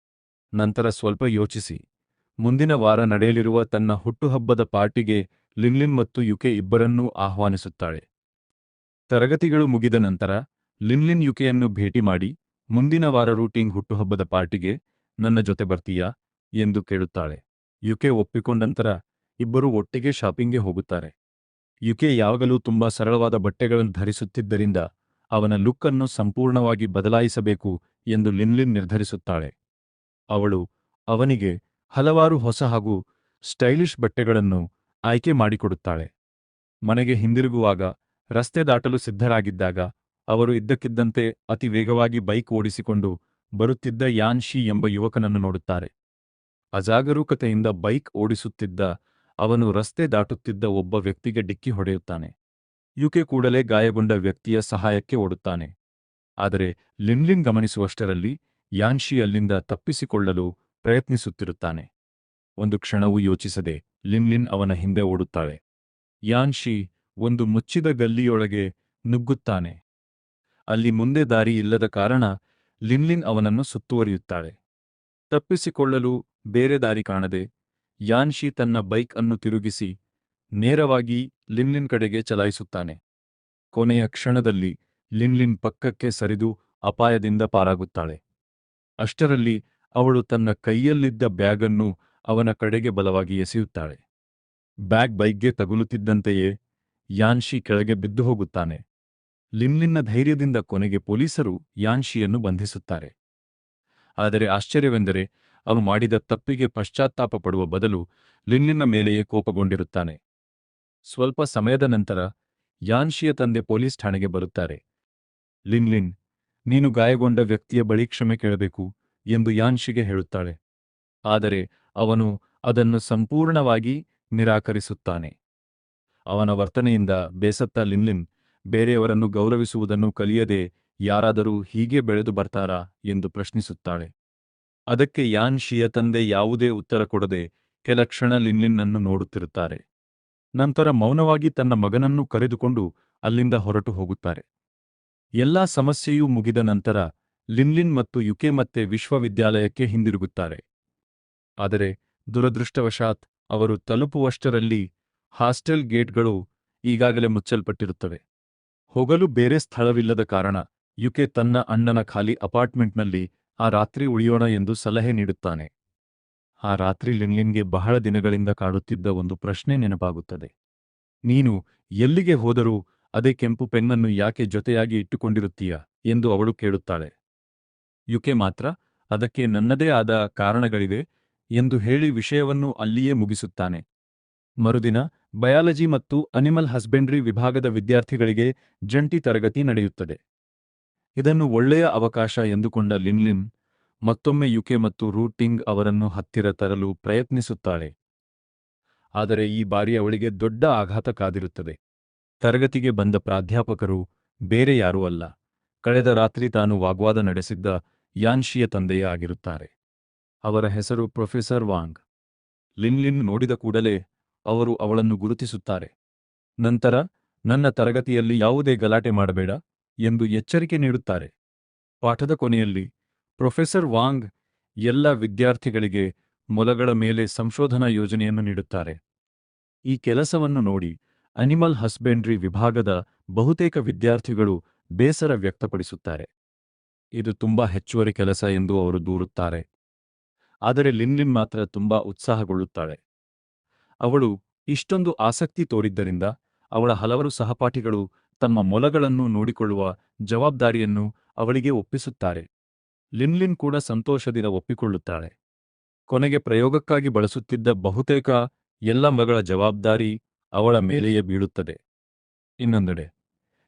ನಂತರ ಸ್ವಲ್ಪ ಯೋಚಿಸಿ, ಮುಂದಿನ ವಾರ ನಡೆಯಲಿರುವ ತನ್ನ ಹುಟ್ಟುಹಬ್ಬದ ಪಾರ್ಟಿಗೆ ಲಿನ್ಲಿನ್ ಮತ್ತು ಯುಕೆ ಇಬ್ಬರನ್ನೂ ಆಹ್ವಾನಿಸುತ್ತಾಳೆ. ತರಗತಿಗಳು ಮುಗಿದ ನಂತರ ಲಿನ್ಲಿನ್ ಯುಕೆಯನ್ನು ಭೇಟಿ ಮಾಡಿ, ಮುಂದಿನ ವಾರ ರೂಟಿಂಗ್ ಹುಟ್ಟುಹಬ್ಬದ ಪಾರ್ಟಿಗೆ ನನ್ನ ಜೊತೆ ಬರ್ತೀಯಾ ಎಂದು ಕೇಳುತ್ತಾಳೆ. ಯುಕೆ ಒಪ್ಪಿಕೊಂಡ ನಂತರ ಇಬ್ಬರೂ ಒಟ್ಟಿಗೆ ಶಾಪಿಂಗ್ಗೆ ಹೋಗುತ್ತಾರೆ. ಯುಕೆ ಯಾವಾಗಲೂ ತುಂಬಾ ಸರಳವಾದ ಬಟ್ಟೆಗಳನ್ನು ಧರಿಸುತ್ತಿದ್ದರಿಂದ ಅವನ ಲುಕ್ ಅನ್ನು ಸಂಪೂರ್ಣವಾಗಿ ಬದಲಾಯಿಸಬೇಕು ಎಂದು ಲಿನ್ಲಿನ್ ನಿರ್ಧರಿಸುತ್ತಾಳೆ. ಅವಳು ಅವನಿಗೆ ಹಲವಾರು ಹೊಸ ಹಾಗೂ ಸ್ಟೈಲಿಶ್ ಬಟ್ಟೆಗಳನ್ನು ಆಯ್ಕೆ ಮಾಡಿಕೊಡುತ್ತಾಳೆ. ಮನೆಗೆ ಹಿಂದಿರುಗುವಾಗ ರಸ್ತೆ ದಾಟಲು ಸಿದ್ಧರಾಗಿದ್ದಾಗ ಅವರು ಇದ್ದಕ್ಕಿದ್ದಂತೆ ಅತಿ ವೇಗವಾಗಿ ಬೈಕ್ ಓಡಿಸಿಕೊಂಡು ಬರುತ್ತಿದ್ದ ಯಾನ್ ಶಿ ಎಂಬ ಯುವಕನನ್ನು ನೋಡುತ್ತಾರೆ. ಅಜಾಗರೂಕತೆಯಿಂದ ಬೈಕ್ ಓಡಿಸುತ್ತಿದ್ದ ಅವನು ರಸ್ತೆ ದಾಟುತ್ತಿದ್ದ ಒಬ್ಬ ವ್ಯಕ್ತಿಗೆ ಡಿಕ್ಕಿ ಹೊಡೆಯುತ್ತಾನೆ. ಯುಕೆ ಕೂಡಲೇ ಗಾಯಗೊಂಡ ವ್ಯಕ್ತಿಯ ಸಹಾಯಕ್ಕೆ ಓಡುತ್ತಾನೆ. ಆದರೆ ಲಿನ್ಲಿನ್ ಗಮನಿಸುವಷ್ಟರಲ್ಲಿ ಯಾನ್ಶಿ ಅಲ್ಲಿಂದ ತಪ್ಪಿಸಿಕೊಳ್ಳಲು ಪ್ರಯತ್ನಿಸುತ್ತಿರುತ್ತಾನೆ. ಒಂದು ಕ್ಷಣವೂ ಯೋಚಿಸದೆ ಲಿನ್ಲಿನ್ ಅವನ ಹಿಂದೆ ಓಡುತ್ತಾಳೆ. ಯಾನ್ಶಿ ಒಂದು ಮುಚ್ಚಿದ ಗಲ್ಲಿಯೊಳಗೆ ನುಗ್ಗುತ್ತಾನೆ. ಅಲ್ಲಿ ಮುಂದೆ ದಾರಿ ಇಲ್ಲದ ಕಾರಣ ಲಿನ್ಲಿನ್ ಅವನನ್ನು ಸುತ್ತುವರಿಯುತ್ತಾಳೆ. ತಪ್ಪಿಸಿಕೊಳ್ಳಲು ಬೇರೆ ದಾರಿ ಕಾಣದೆ ಯಾನ್ಶಿ ತನ್ನ ಬೈಕ್ ಅನ್ನು ತಿರುಗಿಸಿ ನೇರವಾಗಿ ಲಿನ್ಲಿನ್ ಕಡೆಗೆ ಚಲಾಯಿಸುತ್ತಾನೆ. ಕೊನೆಯ ಕ್ಷಣದಲ್ಲಿ ಲಿನ್ಲಿನ್ ಪಕ್ಕಕ್ಕೆ ಸರಿದು ಅಪಾಯದಿಂದ ಪಾರಾಗುತ್ತಾಳೆ. ಅಷ್ಟರಲ್ಲಿ ಅವಳು ತನ್ನ ಕೈಯಲ್ಲಿದ್ದ ಬ್ಯಾಗನ್ನು ಅವನ ಕಡೆಗೆ ಬಲವಾಗಿ ಎಸೆಯುತ್ತಾಳೆ. ಬ್ಯಾಗ್ ಬೈಕ್ಗೆ ತಗುಲುತ್ತಿದ್ದಂತೆಯೇ ಯಾನ್ಶಿ ಕೆಳಗೆ ಬಿದ್ದು ಹೋಗುತ್ತಾನೆ. ಲಿನ್ಲಿನ್ನ ಧೈರ್ಯದಿಂದ ಕೊನೆಗೆ ಪೊಲೀಸರು ಯಾನ್ಶಿಯನ್ನು ಬಂಧಿಸುತ್ತಾರೆ. ಆದರೆ ಆಶ್ಚರ್ಯವೆಂದರೆ ಅವನು ಮಾಡಿದ ತಪ್ಪಿಗೆ ಪಶ್ಚಾತ್ತಾಪ ಪಡುವ ಬದಲು ಲಿನ್ಲಿನ್ನ ಮೇಲೆಯೇ ಕೋಪಗೊಂಡಿರುತ್ತಾನೆ. ಸ್ವಲ್ಪ ಸಮಯದ ನಂತರ ಯಾನ್ಶಿಯ ತಂದೆ ಪೊಲೀಸ್ ಠಾಣೆಗೆ ಬರುತ್ತಾರೆ. ಲಿನ್ಲಿನ್, ನೀನು ಗಾಯಗೊಂಡ ವ್ಯಕ್ತಿಯ ಬಳಿ ಕ್ಷಮೆ ಕೇಳಬೇಕು ಎಂದು ಯಾನ್ಶಿಗೆ ಹೇಳುತ್ತಾಳೆ. ಆದರೆ ಅವನು ಅದನ್ನು ಸಂಪೂರ್ಣವಾಗಿ ನಿರಾಕರಿಸುತ್ತಾನೆ. ಅವನ ವರ್ತನೆಯಿಂದ ಬೇಸತ್ತ ಲಿನ್ಲಿನ್ ಬೇರೆಯವರನ್ನು ಗೌರವಿಸುವುದನ್ನು ಕಲಿಯದೆ ಯಾರಾದರೂ ಹೀಗೆ ಬೆಳೆದು ಬರ್ತಾರಾ ಎಂದು ಪ್ರಶ್ನಿಸುತ್ತಾಳೆ. ಅದಕ್ಕೆ ಯಾನ್ಶಿಯ ತಂದೆ ಯಾವುದೇ ಉತ್ತರ ಕೊಡದೆ ಕೆಲ ಕ್ಷಣ ಲಿನ್ಲಿನ್ನನ್ನು ನೋಡುತ್ತಿರುತ್ತಾರೆ. ನಂತರ ಮೌನವಾಗಿ ತನ್ನ ಮಗನನ್ನು ಕರೆದುಕೊಂಡು ಅಲ್ಲಿಂದ ಹೊರಟು ಹೋಗುತ್ತಾರೆ. ಎಲ್ಲಾ ಸಮಸ್ಯೆಯೂ ಮುಗಿದ ನಂತರ ಲಿನ್ಲಿನ್ ಮತ್ತು ಯುಕೆ ಮತ್ತೆ ವಿಶ್ವವಿದ್ಯಾಲಯಕ್ಕೆ ಹಿಂದಿರುಗುತ್ತಾರೆ. ಆದರೆ ದುರದೃಷ್ಟವಶಾತ್ ಅವರು ತಲುಪುವಷ್ಟರಲ್ಲಿ ಹಾಸ್ಟೆಲ್ ಗೇಟ್ಗಳು ಈಗಾಗಲೇ ಮುಚ್ಚಲ್ಪಟ್ಟಿರುತ್ತವೆ. ಹೋಗಲು ಬೇರೆ ಸ್ಥಳವಿಲ್ಲದ ಕಾರಣ ಯುಕೆ ತನ್ನ ಅಣ್ಣನ ಖಾಲಿ ಅಪಾರ್ಟ್ಮೆಂಟ್ನಲ್ಲಿ ಆ ರಾತ್ರಿ ಉಳಿಯೋಣ ಎಂದು ಸಲಹೆ ನೀಡುತ್ತಾನೆ. ಆ ರಾತ್ರಿ ಲಿನ್ಲಿನ್ಗೆ ಬಹಳ ದಿನಗಳಿಂದ ಕಾಡುತ್ತಿದ್ದ ಒಂದು ಪ್ರಶ್ನೆ ನೆನಪಾಗುತ್ತದೆ. ನೀನು ಎಲ್ಲಿಗೆ ಹೋದರೂ ಅದೇ ಕೆಂಪು ಪೆನ್ನನ್ನು ಯಾಕೆ ಜೊತೆಯಾಗಿ ಇಟ್ಟುಕೊಂಡಿರುತ್ತೀಯಾ ಎಂದು ಅವಳು ಕೇಳುತ್ತಾಳೆ. ಯುಕೆ ಮಾತ್ರ ಅದಕ್ಕೆ ನನ್ನದೇ ಆದ ಕಾರಣಗಳಿವೆ ಎಂದು ಹೇಳಿ ವಿಷಯವನ್ನು ಅಲ್ಲಿಯೇ ಮುಗಿಸುತ್ತಾನೆ. ಮರುದಿನ ಬಯಾಲಜಿ ಮತ್ತು ಅನಿಮಲ್ ಹಸ್ಬೆಂಡ್ರಿ ವಿಭಾಗದ ವಿದ್ಯಾರ್ಥಿಗಳಿಗೆ ಜಂಟಿ ತರಗತಿ ನಡೆಯುತ್ತದೆ. ಇದನ್ನು ಒಳ್ಳೆಯ ಅವಕಾಶ ಎಂದುಕೊಂಡ ಲಿನ್ಲಿನ್ ಮತ್ತೊಮ್ಮೆ ಯುಕೆ ಮತ್ತು ರೂಟಿಂಗ್ ಅವರನ್ನು ಹತ್ತಿರ ತರಲು ಪ್ರಯತ್ನಿಸುತ್ತಾಳೆ. ಆದರೆ ಈ ಬಾರಿ ಅವಳಿಗೆ ದೊಡ್ಡ ಆಘಾತ ಕಾದಿರುತ್ತದೆ. ತರಗತಿಗೆ ಬಂದ ಪ್ರಾಧ್ಯಾಪಕರು ಬೇರೆ ಯಾರೂ ಅಲ್ಲ, ಕಳೆದ ರಾತ್ರಿ ತಾನು ವಾಗ್ವಾದ ನಡೆಸಿದ್ದ ಯಾನ್ಶಿಯ ತಂದೆಯೇ ಆಗಿರುತ್ತಾರೆ. ಅವರ ಹೆಸರು ಪ್ರೊಫೆಸರ್ ವಾಂಗ್. ಲಿನ್ಲಿನ್ ನೋಡಿದ ಕೂಡಲೇ ಅವರು ಅವಳನ್ನು ಗುರುತಿಸುತ್ತಾರೆ. ನಂತರ ನನ್ನ ತರಗತಿಯಲ್ಲಿ ಯಾವುದೇ ಗಲಾಟೆ ಮಾಡಬೇಡ ಎಂದು ಎಚ್ಚರಿಕೆ ನೀಡುತ್ತಾರೆ. ಪಾಠದ ಕೊನೆಯಲ್ಲಿ ಪ್ರೊಫೆಸರ್ ವಾಂಗ್ ಎಲ್ಲ ವಿದ್ಯಾರ್ಥಿಗಳಿಗೆ ಮೊಲಗಳ ಮೇಲೆ ಸಂಶೋಧನಾ ಯೋಜನೆಯನ್ನು ನೀಡುತ್ತಾರೆ. ಈ ಕೆಲಸವನ್ನು ನೋಡಿ ಅನಿಮಲ್ ಹಸ್ಬೆಂಡ್ರಿ ವಿಭಾಗದ ಬಹುತೇಕ ವಿದ್ಯಾರ್ಥಿಗಳು ಬೇಸರ ವ್ಯಕ್ತಪಡಿಸುತ್ತಾರೆ. ಇದು ತುಂಬಾ ಹೆಚ್ಚುವರಿ ಕೆಲಸ ಎಂದು ಅವರು ದೂರುತ್ತಾರೆ. ಆದರೆ ಲಿನ್ಲಿನ್ ಮಾತ್ರ ತುಂಬಾ ಉತ್ಸಾಹಗೊಳ್ಳುತ್ತಾಳೆ. ಅವಳು ಇಷ್ಟೊಂದು ಆಸಕ್ತಿ ತೋರಿದ್ದರಿಂದ ಅವಳ ಹಲವರು ಸಹಪಾಠಿಗಳು ತಮ್ಮ ಮೊಲಗಳನ್ನು ನೋಡಿಕೊಳ್ಳುವ ಜವಾಬ್ದಾರಿಯನ್ನು ಅವಳಿಗೆ ಒಪ್ಪಿಸುತ್ತಾರೆ. ಲಿನ್ಲಿನ್ ಕೂಡ ಸಂತೋಷದಿಂದ ಒಪ್ಪಿಕೊಳ್ಳುತ್ತಾಳೆ. ಕೊನೆಗೆ ಪ್ರಯೋಗಕ್ಕಾಗಿ ಬಳಸುತ್ತಿದ್ದ ಬಹುತೇಕ ಎಲ್ಲ ಮೊಲಗಳ ಜವಾಬ್ದಾರಿ ಅವಳ ಮೇಲೆಯೇ ಬೀಳುತ್ತದೆ. ಇನ್ನೊಂದೆಡೆ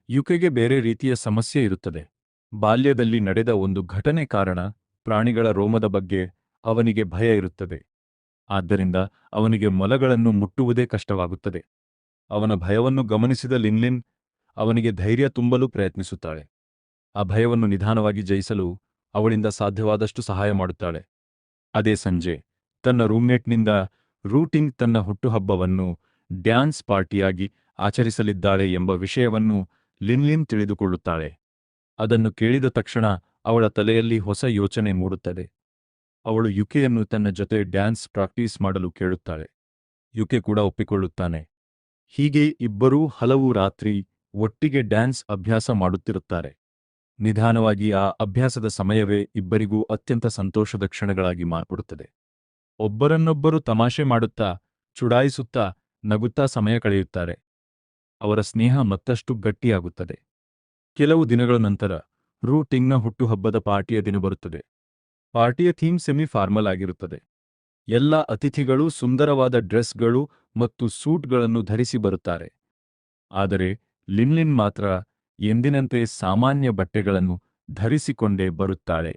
ಯುಕೆಗೆ ಬೇರೆ ರೀತಿಯ ಸಮಸ್ಯೆ ಇರುತ್ತದೆ. ಬಾಲ್ಯದಲ್ಲಿ ನಡೆದ ಒಂದು ಘಟನೆ ಕಾರಣ ಪ್ರಾಣಿಗಳ ರೋಮದ ಬಗ್ಗೆ ಅವನಿಗೆ ಭಯ ಇರುತ್ತದೆ. ಆದ್ದರಿಂದ ಅವನಿಗೆ ಮೊಲಗಳನ್ನು ಮುಟ್ಟುವುದೇ ಕಷ್ಟವಾಗುತ್ತದೆ. ಅವನ ಭಯವನ್ನು ಗಮನಿಸಿದ ಲಿನ್ಲಿನ್ ಅವನಿಗೆ ಧೈರ್ಯ ತುಂಬಲು ಪ್ರಯತ್ನಿಸುತ್ತಾಳೆ. ಆ ಭಯವನ್ನು ನಿಧಾನವಾಗಿ ಜಯಿಸಲು ಅವಳಿಂದ ಸಾಧ್ಯವಾದಷ್ಟು ಸಹಾಯ ಮಾಡುತ್ತಾಳೆ. ಅದೇ ಸಂಜೆ ತನ್ನ ರೂಮ್ಮೇಟ್ನಿಂದ ರೂಟಿಂಗ್ ತನ್ನ ಹುಟ್ಟುಹಬ್ಬವನ್ನು ಡ್ಯಾನ್ಸ್ ಪಾರ್ಟಿಯಾಗಿ ಆಚರಿಸಲಿದ್ದಾಳೆ ಎಂಬ ವಿಷಯವನ್ನು ಲಿನ್ಲಿನ್ ತಿಳಿದುಕೊಳ್ಳುತ್ತಾಳೆ. ಅದನ್ನು ಕೇಳಿದ ತಕ್ಷಣ ಅವಳ ತಲೆಯಲ್ಲಿ ಹೊಸ ಯೋಚನೆ ಮೂಡುತ್ತದೆ. ಅವಳು ಯುಕೆಯನ್ನು ತನ್ನ ಜೊತೆ ಡ್ಯಾನ್ಸ್ ಪ್ರಾಕ್ಟೀಸ್ ಮಾಡಲು ಕೇಳುತ್ತಾಳೆ. ಯುಕೆ ಕೂಡ ಒಪ್ಪಿಕೊಳ್ಳುತ್ತಾನೆ. ಹೀಗೆ ಇಬ್ಬರೂ ಹಲವು ರಾತ್ರಿ ಒಟ್ಟಿಗೆ ಡ್ಯಾನ್ಸ್ ಅಭ್ಯಾಸ ಮಾಡುತ್ತಿರುತ್ತಾರೆ. ನಿಧಾನವಾಗಿ ಆ ಅಭ್ಯಾಸದ ಸಮಯವೇ ಇಬ್ಬರಿಗೂ ಅತ್ಯಂತ ಸಂತೋಷದ ಕ್ಷಣಗಳಾಗಿ ಮಾರ್ಪಡುತ್ತದೆ. ಒಬ್ಬರನ್ನೊಬ್ಬರು ತಮಾಷೆ ಮಾಡುತ್ತಾ, ಚುಡಾಯಿಸುತ್ತಾ, ನಗುತ್ತಾ ಸಮಯ ಕಳೆಯುತ್ತಾರೆ. ಅವರ ಸ್ನೇಹ ಮತ್ತಷ್ಟು ಗಟ್ಟಿಯಾಗುತ್ತದೆ. ಕೆಲವು ದಿನಗಳ ನಂತರ ರೂಟಿಂಗ್ನ ಹುಟ್ಟುಹಬ್ಬದ ಪಾರ್ಟಿಯ ದಿನ ಬರುತ್ತದೆ. ಪಾರ್ಟಿಯ ಥೀಮ್ ಸೆಮಿ ಫಾರ್ಮಲ್ ಆಗಿರುತ್ತದೆ. ಎಲ್ಲ ಅತಿಥಿಗಳು ಸುಂದರವಾದ ಡ್ರೆಸ್ಗಳು ಮತ್ತು ಸೂಟ್ಗಳನ್ನು ಧರಿಸಿ ಬರುತ್ತಾರೆ. ಆದರೆ ಲಿನ್ಲಿನ್ ಮಾತ್ರ ಎಂದಿನಂತೆ ಸಾಮಾನ್ಯ ಬಟ್ಟೆಗಳನ್ನು ಧರಿಸಿಕೊಂಡೇ ಬರುತ್ತಾಳೆ.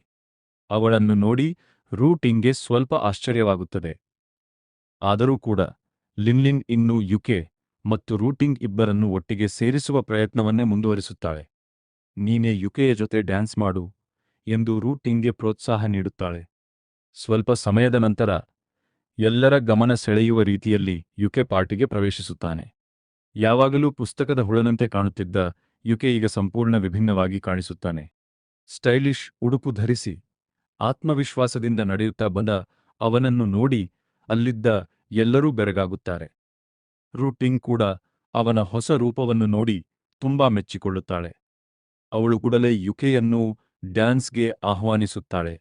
ಅವಳನ್ನು ನೋಡಿ ರೂಟಿಂಗ್ಗೆ ಸ್ವಲ್ಪ ಆಶ್ಚರ್ಯವಾಗುತ್ತದೆ. ಆದರೂ ಕೂಡ ಲಿನ್ಲಿನ್ ಇನ್ನೂ ಯುಕೆ ಮತ್ತು ರೂಟಿಂಗ್ ಇಬ್ಬರನ್ನು ಒಟ್ಟಿಗೆ ಸೇರಿಸುವ ಪ್ರಯತ್ನವನ್ನೇ ಮುಂದುವರಿಸುತ್ತಾಳೆ. ನೀನೇ ಯುಕೆಯ ಜೊತೆ ಡ್ಯಾನ್ಸ್ ಮಾಡು ಎಂದು ರೂಟಿಂಗ್ಗೆ ಪ್ರೋತ್ಸಾಹ ನೀಡುತ್ತಾಳೆ. ಸ್ವಲ್ಪ ಸಮಯದ ನಂತರ ಎಲ್ಲರ ಗಮನ ಸೆಳೆಯುವ ರೀತಿಯಲ್ಲಿ ಯುಕೆ ಪಾರ್ಟಿಗೆ ಪ್ರವೇಶಿಸುತ್ತಾನೆ. ಯಾವಾಗಲೂ ಪುಸ್ತಕದ ಹುಳನಂತೆ ಕಾಣುತ್ತಿದ್ದ ಯುಕೆ ಈಗ ಸಂಪೂರ್ಣ ವಿಭಿನ್ನವಾಗಿ ಕಾಣಿಸುತ್ತಾನೆ. ಸ್ಟೈಲಿಶ್ ಉಡುಪು ಧರಿಸಿ ಆತ್ಮವಿಶ್ವಾಸದಿಂದ ನಡೆಯುತ್ತಾ ಬಂದ ಅವನನ್ನು ನೋಡಿ ಅಲ್ಲಿದ್ದ ಎಲ್ಲರೂ ಬೆರಗಾಗುತ್ತಾರೆ. ರೂಟಿಂಗ್ ಕೂಡ ಅವನ ಹೊಸ ರೂಪವನ್ನು ನೋಡಿ ತುಂಬಾ ಮೆಚ್ಚಿಕೊಳ್ಳುತ್ತಾಳೆ. ಅವಳು ಕೂಡಲೇ ಯುಕೆಯನ್ನು ಡ್ಯಾನ್ಸ್ಗೆ ಆಹ್ವಾನಿಸುತ್ತಾಳೆ.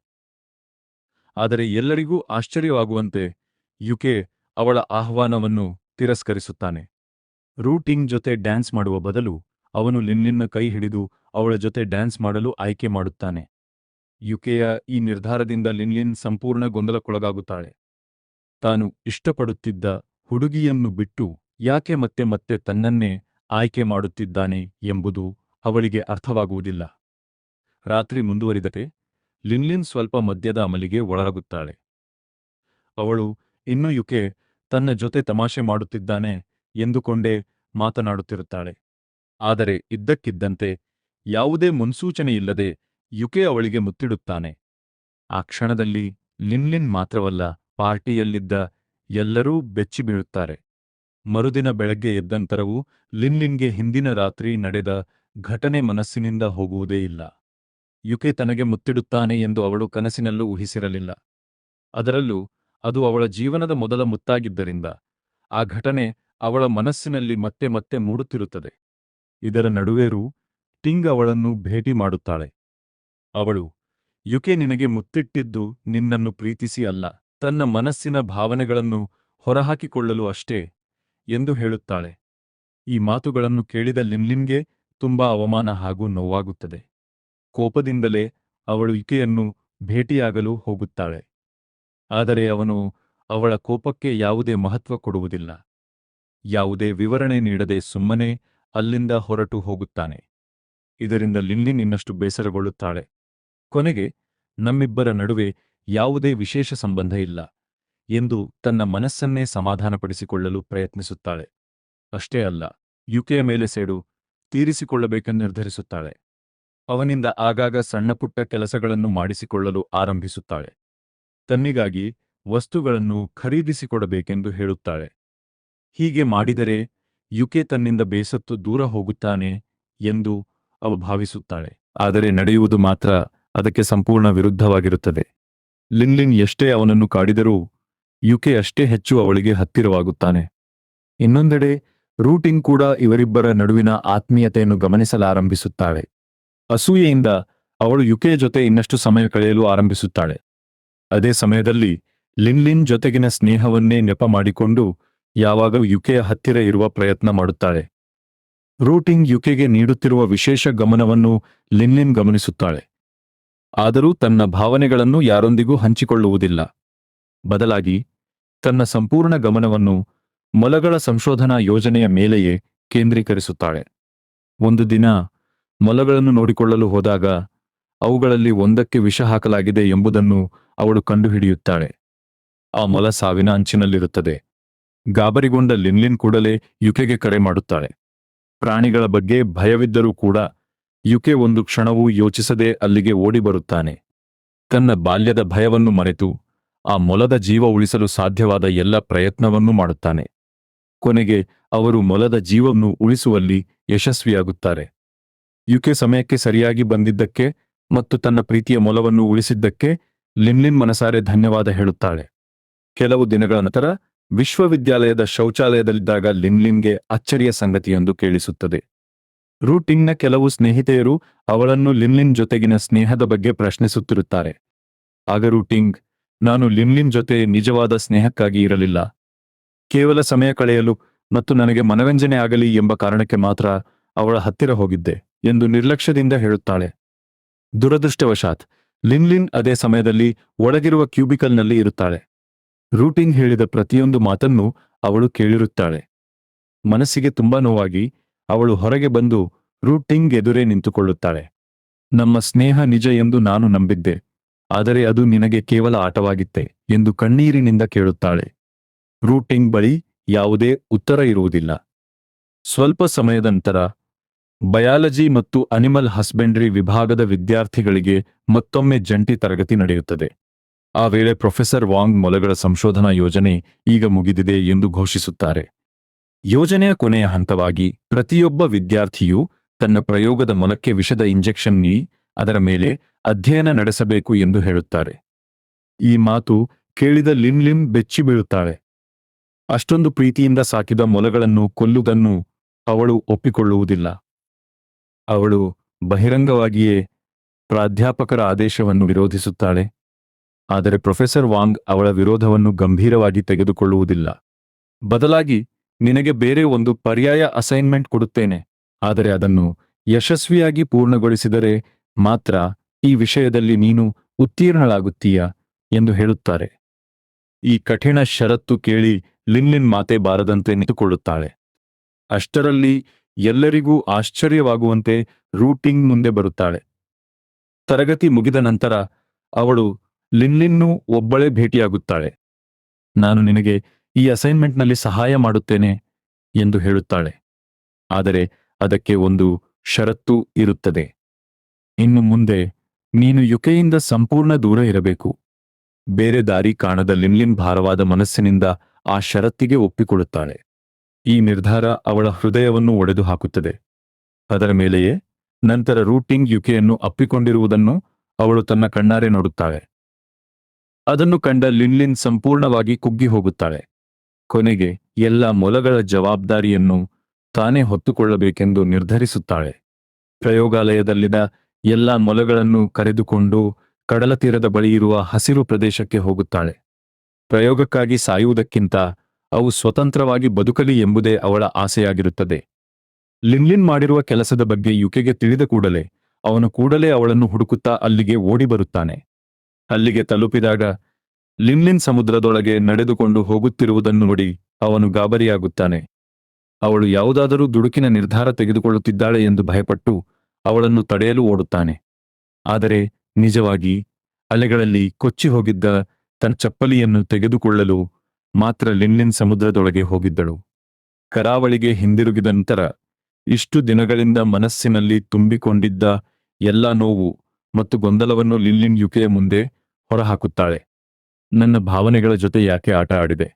ಆದರೆ ಎಲ್ಲರಿಗೂ ಆಶ್ಚರ್ಯವಾಗುವಂತೆ ಯುಕೆ ಅವಳ ಆಹ್ವಾನವನ್ನು ತಿರಸ್ಕರಿಸುತ್ತಾನೆ. ರೂಟಿಂಗ್ ಜೊತೆ ಡ್ಯಾನ್ಸ್ ಮಾಡುವ ಬದಲು ಅವನು ಲಿನ್ಲಿನ್ನ ಕೈ ಹಿಡಿದು ಅವಳ ಜೊತೆ ಡ್ಯಾನ್ಸ್ ಮಾಡಲು ಆಯ್ಕೆ ಮಾಡುತ್ತಾನೆ. ಯುಕೆಯ ಈ ನಿರ್ಧಾರದಿಂದ ಲಿನ್ಲಿನ್ ಸಂಪೂರ್ಣ ಗೊಂದಲಕ್ಕೊಳಗಾಗುತ್ತಾಳೆ. ತಾನು ಇಷ್ಟಪಡುತ್ತಿದ್ದ ಹುಡುಗಿಯನ್ನು ಬಿಟ್ಟು ಯಾಕೆ ಮತ್ತೆ ಮತ್ತೆ ತನ್ನನ್ನೇ ಆಯ್ಕೆ ಮಾಡುತ್ತಿದ್ದಾನೆ ಎಂಬುದು ಅವಳಿಗೆ ಅರ್ಥವಾಗುವುದಿಲ್ಲ. ರಾತ್ರಿ ಮುಂದುವರಿದತೆ ಲಿನ್ಲಿನ್ ಸ್ವಲ್ಪ ಮದ್ಯದ ಅಮಲಿಗೆ ಒಳಗಾಗುತ್ತಾಳೆ. ಅವಳು ಇನ್ನೂ ಯುಕೆ ತನ್ನ ಜೊತೆ ತಮಾಷೆ ಮಾಡುತ್ತಿದ್ದಾನೆ ಎಂದುಕೊಂಡೇ ಮಾತನಾಡುತ್ತಿರುತ್ತಾಳೆ. ಆದರೆ ಇದ್ದಕ್ಕಿದ್ದಂತೆ ಯಾವುದೇ ಮುನ್ಸೂಚನೆಯಿಲ್ಲದೆ ಯುಕೆ ಅವಳಿಗೆ ಮುತ್ತಿಡುತ್ತಾನೆ. ಆ ಕ್ಷಣದಲ್ಲಿ ಲಿನ್ಲಿನ್ ಮಾತ್ರವಲ್ಲ, ಪಾರ್ಟಿಯಲ್ಲಿದ್ದ ಎಲ್ಲರೂ ಬೆಚ್ಚಿಬೀಳುತ್ತಾರೆ. ಮರುದಿನ ಬೆಳಗ್ಗೆ ಎದ್ದಂತರವೂ ಲಿನ್ಲಿನ್ಗೆ ಹಿಂದಿನ ರಾತ್ರಿ ನಡೆದ ಘಟನೆ ಮನಸ್ಸಿನಿಂದ ಹೋಗುವುದೇ ಇಲ್ಲ. ಯುಕೆ ತನಗೆ ಮುತ್ತಿಡುತ್ತಾನೆ ಎಂದು ಅವಳು ಕನಸಿನಲ್ಲೂ ಊಹಿಸಿರಲಿಲ್ಲ. ಅದರಲ್ಲೂ ಅದು ಅವಳ ಜೀವನದ ಮೊದಲ ಮುತ್ತಾಗಿದ್ದರಿಂದ ಆ ಘಟನೆ ಅವಳ ಮನಸ್ಸಿನಲ್ಲಿ ಮತ್ತೆ ಮತ್ತೆ ಮೂಡುತ್ತಿರುತ್ತದೆ. ಇದರ ನಡುವೆಯೂ ಟಿಂಗ್ ಅವಳನ್ನು ಭೇಟಿ ಮಾಡುತ್ತಾಳೆ. ಅವಳು ಯುಕೆ ನಿನಗೆ ಮುತ್ತಿಟ್ಟಿದ್ದು ನಿನ್ನನ್ನು ಪ್ರೀತಿಸಿ ಅಲ್ಲ, ತನ್ನ ಮನಸ್ಸಿನ ಭಾವನೆಗಳನ್ನು ಹೊರಹಾಕಿಕೊಳ್ಳಲು ಅಷ್ಟೇ ಎಂದು ಹೇಳುತ್ತಾಳೆ. ಈ ಮಾತುಗಳನ್ನು ಕೇಳಿದ ಲಿನ್ಲಿನ್ಗೆ ತುಂಬಾ ಅವಮಾನ ಹಾಗೂ ನೋವಾಗುತ್ತದೆ. ಕೋಪದಿಂದಲೇ ಅವಳು ಯುಕೆಯನ್ನು ಭೇಟಿಯಾಗಲು ಹೋಗುತ್ತಾಳೆ. ಆದರೆ ಅವನು ಅವಳ ಕೋಪಕ್ಕೆ ಯಾವುದೇ ಮಹತ್ವ ಕೊಡುವುದಿಲ್ಲ. ಯಾವುದೇ ವಿವರಣೆ ನೀಡದೆ ಸುಮ್ಮನೆ ಅಲ್ಲಿಂದ ಹೊರಟು ಹೋಗುತ್ತಾನೆ. ಇದರಿಂದ ಲಿನ್ಲಿನ್ ಇನ್ನಷ್ಟು ಬೇಸರಗೊಳ್ಳುತ್ತಾಳೆ. ಕೊನೆಗೆ ನಮ್ಮಿಬ್ಬರ ನಡುವೆ ಯಾವುದೇ ವಿಶೇಷ ಸಂಬಂಧ ಇಲ್ಲ ಎಂದು ತನ್ನ ಮನಸ್ಸನ್ನೇ ಸಮಾಧಾನಪಡಿಸಿಕೊಳ್ಳಲು ಪ್ರಯತ್ನಿಸುತ್ತಾಳೆ. ಅಷ್ಟೇ ಅಲ್ಲ, ಯುಕೆಯ ಮೇಲೆ ಸೇಡು ತೀರಿಸಿಕೊಳ್ಳಬೇಕೆಂದು ನಿರ್ಧರಿಸುತ್ತಾಳೆ. ಅವನಿಂದ ಆಗಾಗ ಸಣ್ಣಪುಟ್ಟ ಕೆಲಸಗಳನ್ನು ಮಾಡಿಸಿಕೊಳ್ಳಲು ಆರಂಭಿಸುತ್ತಾಳೆ. ತನ್ನಿಗಾಗಿ ವಸ್ತುಗಳನ್ನು ಖರೀದಿಸಿಕೊಡಬೇಕೆಂದು ಹೇಳುತ್ತಾಳೆ. ಹೀಗೆ ಮಾಡಿದರೆ ಯುಕೆ ತನ್ನಿಂದ ಬೇಸತ್ತು ದೂರ ಹೋಗುತ್ತಾನೆ ಎಂದು ಅವಳು ಭಾವಿಸುತ್ತಾಳೆ. ಆದರೆ ನಡೆಯುವುದು ಮಾತ್ರ ಅದಕ್ಕೆ ಸಂಪೂರ್ಣ ವಿರುದ್ಧವಾಗಿರುತ್ತದೆ. ಲಿನ್ಲಿನ್ ಎಷ್ಟೇ ಅವನನ್ನು ಕಾಡಿದರೂ ಯುಕೆ ಅಷ್ಟೇ ಹೆಚ್ಚು ಅವಳಿಗೆ ಹತ್ತಿರವಾಗುತ್ತಾನೆ. ಇನ್ನೊಂದೆಡೆ ರೂಟಿಂಗ್ ಕೂಡ ಇವರಿಬ್ಬರ ನಡುವಿನ ಆತ್ಮೀಯತೆಯನ್ನು ಗಮನಿಸಲಾರಂಭಿಸುತ್ತಾಳೆ. ಅಸೂಯೆಯಿಂದ ಅವಳು ಯುಕೆ ಜೊತೆ ಇನ್ನಷ್ಟು ಸಮಯ ಕಳೆಯಲು ಆರಂಭಿಸುತ್ತಾಳೆ. ಅದೇ ಸಮಯದಲ್ಲಿ ಲಿನ್ಲಿನ್ ಜೊತೆಗಿನ ಸ್ನೇಹವನ್ನೇ ನೆಪ ಮಾಡಿಕೊಂಡು ಯಾವಾಗಲೂ ಯುಕೆಯ ಹತ್ತಿರ ಇರುವ ಪ್ರಯತ್ನ ಮಾಡುತ್ತಾಳೆ. ರೂಟಿಂಗ್ ಯುಕೆಗೆ ನೀಡುತ್ತಿರುವ ವಿಶೇಷ ಗಮನವನ್ನು ಲಿನ್ಲಿನ್ ಗಮನಿಸುತ್ತಾಳೆ. ಆದರೂ ತನ್ನ ಭಾವನೆಗಳನ್ನು ಯಾರೊಂದಿಗೂ ಹಂಚಿಕೊಳ್ಳುವುದಿಲ್ಲ. ಬದಲಾಗಿ ತನ್ನ ಸಂಪೂರ್ಣ ಗಮನವನ್ನು ಮೊಲಗಳ ಸಂಶೋಧನಾ ಯೋಜನೆಯ ಮೇಲೆಯೇ ಕೇಂದ್ರೀಕರಿಸುತ್ತಾಳೆ. ಒಂದು ದಿನ ಮೊಲಗಳನ್ನು ನೋಡಿಕೊಳ್ಳಲು ಹೋದಾಗ ಅವುಗಳಲ್ಲಿ ಒಂದಕ್ಕೆ ವಿಷ ಹಾಕಲಾಗಿದೆ ಎಂಬುದನ್ನು ಅವಳು ಕಂಡುಹಿಡಿಯುತ್ತಾಳೆ. ಆ ಮೊಲ ಸಾವಿನ ಅಂಚಿನಲ್ಲಿರುತ್ತದೆ. ಗಾಬರಿಗೊಂಡ ಲಿನ್ಲಿನ್ ಕೂಡಲೇ ಯುಕೆಗೆ ಕರೆ ಮಾಡುತ್ತಾಳೆ. ಪ್ರಾಣಿಗಳ ಬಗ್ಗೆ ಭಯವಿದ್ದರೂ ಕೂಡ ಯುಕೆ ಒಂದು ಕ್ಷಣವೂ ಯೋಚಿಸದೆ ಅಲ್ಲಿಗೆ ಓಡಿಬರುತ್ತಾನೆ. ತನ್ನ ಬಾಲ್ಯದ ಭಯವನ್ನು ಮರೆತು ಆ ಮೊಲದ ಜೀವ ಉಳಿಸಲು ಸಾಧ್ಯವಾದ ಎಲ್ಲ ಪ್ರಯತ್ನವನ್ನೂ ಮಾಡುತ್ತಾನೆ. ಕೊನೆಗೆ ಅವರು ಮೊಲದ ಜೀವವನ್ನು ಉಳಿಸುವಲ್ಲಿ ಯಶಸ್ವಿಯಾಗುತ್ತಾರೆ. ಯುಕೆ ಸಮಯಕ್ಕೆ ಸರಿಯಾಗಿ ಬಂದಿದ್ದಕ್ಕೆ ಮತ್ತು ತನ್ನ ಪ್ರೀತಿಯ ಮೊಲವನ್ನು ಉಳಿಸಿದ್ದಕ್ಕೆ ಲಿನ್ಲಿನ್ ಮನಸಾರೆ ಧನ್ಯವಾದ ಹೇಳುತ್ತಾಳೆ. ಕೆಲವು ದಿನಗಳ ನಂತರ ವಿಶ್ವವಿದ್ಯಾಲಯದ ಶೌಚಾಲಯದಲ್ಲಿದ್ದಾಗ ಲಿನ್ಲಿನ್ಗೆ ಅಚ್ಚರಿಯ ಸಂಗತಿಯೊಂದು ಕೇಳಿಸುತ್ತದೆ. ರೂಟಿಂಗ್ನ ಕೆಲವು ಸ್ನೇಹಿತೆಯರು ಅವಳನ್ನು ಲಿನ್ಲಿನ್ ಜೊತೆಗಿನ ಸ್ನೇಹದ ಬಗ್ಗೆ ಪ್ರಶ್ನಿಸುತ್ತಿರುತ್ತಾರೆ. ಆಗ ರೂಟಿಂಗ್, ನಾನು ಲಿನ್ಲಿನ್ ಜೊತೆ ನಿಜವಾದ ಸ್ನೇಹಕ್ಕಾಗಿ ಇರಲಿಲ್ಲ, ಕೇವಲ ಸಮಯ ಕಳೆಯಲು ಮತ್ತು ನನಗೆ ಮನರಂಜನೆ ಆಗಲಿ ಎಂಬ ಕಾರಣಕ್ಕೆ ಮಾತ್ರ ಅವಳ ಹತ್ತಿರ ಹೋಗಿದ್ದೆ ಎಂದು ನಿರ್ಲಕ್ಷ್ಯದಿಂದ ಹೇಳುತ್ತಾಳೆ. ದುರದೃಷ್ಟವಶಾತ್ ಲಿನ್ಲಿನ್ ಅದೇ ಸಮಯದಲ್ಲಿ ಒಳಗಿರುವ ಕ್ಯೂಬಿಕಲ್ನಲ್ಲಿ ಇರುತ್ತಾಳೆ. ರೂಟಿಂಗ್ ಹೇಳಿದ ಪ್ರತಿಯೊಂದು ಮಾತನ್ನು ಅವಳು ಕೇಳಿರುತ್ತಾಳೆ. ಮನಸ್ಸಿಗೆ ತುಂಬಾ ನೋವಾಗಿ ಅವಳು ಹೊರಗೆ ಬಂದು ರೂಟಿಂಗ್ ಎದುರೇ ನಿಂತುಕೊಳ್ಳುತ್ತಾಳೆ. ನಮ್ಮ ಸ್ನೇಹ ನಿಜ ಎಂದು ನಾನು ನಂಬಿದ್ದೆ, ಆದರೆ ಅದು ನಿನಗೆ ಕೇವಲ ಆಟವಾಗಿತ್ತೆ ಎಂದು ಕಣ್ಣೀರಿನಿಂದ ಕೇಳುತ್ತಾಳೆ. ರೂಟಿಂಗ್ ಬಳಿ ಯಾವುದೇ ಉತ್ತರ ಇರುವುದಿಲ್ಲ. ಸ್ವಲ್ಪ ಸಮಯದ ನಂತರ ಬಯಾಲಜಿ ಮತ್ತು ಅನಿಮಲ್ ಹಸ್ಬೆಂಡ್ರಿ ವಿಭಾಗದ ವಿದ್ಯಾರ್ಥಿಗಳಿಗೆ ಮತ್ತೊಮ್ಮೆ ಜಂಟಿ ತರಗತಿ ನಡೆಯುತ್ತದೆ. ಆ ವೇಳೆ ಪ್ರೊಫೆಸರ್ ವಾಂಗ್ ಮೊಲಗಳ ಸಂಶೋಧನಾ ಯೋಜನೆ ಈಗ ಮುಗಿದಿದೆ ಎಂದು ಘೋಷಿಸುತ್ತಾರೆ. ಯೋಜನೆಯ ಕೊನೆಯ ಹಂತವಾಗಿ ಪ್ರತಿಯೊಬ್ಬ ವಿದ್ಯಾರ್ಥಿಯೂ ತನ್ನ ಪ್ರಯೋಗದ ಮೊಲಕ್ಕೆ ವಿಷದ ಇಂಜೆಕ್ಷನ್ ನೀಡಿ ಅದರ ಮೇಲೆ ಅಧ್ಯಯನ ನಡೆಸಬೇಕು ಎಂದು ಹೇಳುತ್ತಾರೆ. ಈ ಮಾತು ಕೇಳಿದ ಲಿನ್ಲಿನ್ ಬೆಚ್ಚಿ ಬೀಳುತ್ತಾಳೆ. ಅಷ್ಟೊಂದು ಪ್ರೀತಿಯಿಂದ ಸಾಕಿದ ಮೊಲಗಳನ್ನು ಕೊಲ್ಲುವುದನ್ನು ಅವಳು ಒಪ್ಪಿಕೊಳ್ಳುವುದಿಲ್ಲ. ಅವಳು ಬಹಿರಂಗವಾಗಿಯೇ ಪ್ರಾಧ್ಯಾಪಕರ ಆದೇಶವನ್ನು ವಿರೋಧಿಸುತ್ತಾಳೆ. ಆದರೆ ಪ್ರೊಫೆಸರ್ ವಾಂಗ್ ಅವಳ ವಿರೋಧವನ್ನು ಗಂಭೀರವಾಗಿ ತೆಗೆದುಕೊಳ್ಳುವುದಿಲ್ಲ. ಬದಲಾಗಿ, ನಿನಗೆ ಬೇರೆ ಒಂದು ಪರ್ಯಾಯ ಅಸೈನ್ಮೆಂಟ್ ಕೊಡುತ್ತೇನೆ, ಆದರೆ ಅದನ್ನು ಯಶಸ್ವಿಯಾಗಿ ಪೂರ್ಣಗೊಳಿಸಿದರೆ ಮಾತ್ರ ಈ ವಿಷಯದಲ್ಲಿ ನೀನು ಉತ್ತೀರ್ಣಳಾಗುತ್ತೀಯ ಎಂದು ಹೇಳುತ್ತಾರೆ. ಈ ಕಠಿಣ ಷರತ್ತು ಕೇಳಿ ಲಿನ್ಲಿನ್ ಮಾತೆ ಬಾರದಂತೆ ನಿಂತುಕೊಳ್ಳುತ್ತಾಳೆ. ಅಷ್ಟರಲ್ಲಿ ಎಲ್ಲರಿಗೂ ಆಶ್ಚರ್ಯವಾಗುವಂತೆ ರೂಟಿಂಗ್ ಮುಂದೆ ಬರುತ್ತಾಳೆ. ತರಗತಿ ಮುಗಿದ ನಂತರ ಅವಳು ಲಿನ್ಲಿನ್ನೂ ಒಬ್ಬಳೇ ಭೇಟಿಯಾಗುತ್ತಾಳೆ. ನಾನು ನಿನಗೆ ಈ ಅಸೈನ್ಮೆಂಟ್ನಲ್ಲಿ ಸಹಾಯ ಮಾಡುತ್ತೇನೆ ಎಂದು ಹೇಳುತ್ತಾಳೆ. ಆದರೆ ಅದಕ್ಕೆ ಒಂದು ಷರತ್ತು ಇರುತ್ತದೆ. ಇನ್ನು ಮುಂದೆ ನೀನು ಯುಕೆಯಿಂದ ಸಂಪೂರ್ಣ ದೂರ ಇರಬೇಕು. ಬೇರೆ ದಾರಿ ಕಾಣದ ಲಿನ್ಲಿನ್ ಭಾರವಾದ ಮನಸ್ಸಿನಿಂದ ಆ ಷರತ್ತಿಗೆ ಒಪ್ಪಿಕೊಳ್ಳುತ್ತಾಳೆ. ಈ ನಿರ್ಧಾರ ಅವಳ ಹೃದಯವನ್ನು ಒಡೆದು ಹಾಕುತ್ತದೆ. ಅದರ ಮೇಲೆಯೇ ನಂತರ ರೂಟಿಂಗ್ ಯುಕೆಯನ್ನು ಅಪ್ಪಿಕೊಂಡಿರುವುದನ್ನು ಅವಳು ತನ್ನ ಕಣ್ಣಾರೆ ನೋಡುತ್ತಾಳೆ. ಅದನ್ನು ಕಂಡ ಲಿನ್ಲಿನ್ ಸಂಪೂರ್ಣವಾಗಿ ಕುಗ್ಗಿ ಹೋಗುತ್ತಾಳೆ. ಕೊನೆಗೆ ಎಲ್ಲ ಮೊಲಗಳ ಜವಾಬ್ದಾರಿಯನ್ನು ತಾನೇ ಹೊತ್ತುಕೊಳ್ಳಬೇಕೆಂದು ನಿರ್ಧರಿಸುತ್ತಾಳೆ. ಪ್ರಯೋಗಾಲಯದಲ್ಲಿನ ಎಲ್ಲ ಮೊಲಗಳನ್ನು ಕರೆದುಕೊಂಡು ಕಡಲ ತೀರದ ಬಳಿ ಇರುವ ಹಸಿರು ಪ್ರದೇಶಕ್ಕೆ ಹೋಗುತ್ತಾಳೆ. ಪ್ರಯೋಗಕ್ಕಾಗಿ ಸಾಯುವುದಕ್ಕಿಂತ ಅವು ಸ್ವತಂತ್ರವಾಗಿ ಬದುಕಲಿ ಎಂಬುದೇ ಅವಳ ಆಸೆಯಾಗಿರುತ್ತದೆ. ಲಿನ್ಲಿನ್ ಮಾಡಿರುವ ಕೆಲಸದ ಬಗ್ಗೆ ಯುಕೆಗೆ ತಿಳಿದ ಕೂಡಲೇ ಅವನು ಕೂಡಲೇ ಅವಳನ್ನು ಹುಡುಕುತ್ತಾ ಅಲ್ಲಿಗೆ ಓಡಿ ಬರುತ್ತಾನೆ. ಅಲ್ಲಿಗೆ ತಲುಪಿದಾಗ ಲಿನ್ಲಿನ್ ಸಮುದ್ರದೊಳಗೆ ನಡೆದುಕೊಂಡು ಹೋಗುತ್ತಿರುವುದನ್ನು ನೋಡಿ ಅವನು ಗಾಬರಿಯಾಗುತ್ತಾನೆ. ಅವಳು ಯಾವುದಾದರೂ ದುಡುಕಿನ ನಿರ್ಧಾರ ತೆಗೆದುಕೊಳ್ಳುತ್ತಿದ್ದಾಳೆ ಎಂದು ಭಯಪಟ್ಟು ಅವಳನ್ನು ತಡೆಯಲು ಓಡುತ್ತಾನೆ. ಆದರೆ ನಿಜವಾಗಿ ಅಲೆಗಳಲ್ಲಿ ಕೊಚ್ಚಿ ಹೋಗಿದ್ದ ತನ್ನ ಚಪ್ಪಲಿಯನ್ನು ತೆಗೆದುಕೊಳ್ಳಲು ಮಾತ್ರ ಲಿನ್ಲಿನ್ ಸಮುದ್ರದೊಳಗೆ ಹೋಗಿದ್ದಳು. ಕರಾವಳಿಗೆ ಹಿಂದಿರುಗಿದ ನಂತರ ಇಷ್ಟು ದಿನಗಳಿಂದ ಮನಸ್ಸಿನಲ್ಲಿ ತುಂಬಿಕೊಂಡಿದ್ದ ಎಲ್ಲ ನೋವು ಮತ್ತು ಗೊಂದಲವನ್ನು ಲಿನ್ಲಿನ್ ಯುಕೆಯ ಮುಂದೆ ಹೊರಹಾಕುತ್ತಾಳೆ. ನನ್ನ ಭಾವನೆಗಳ ಜೊತೆ ಯಾಕೆ ಆಟ ಆಡಿದೆ?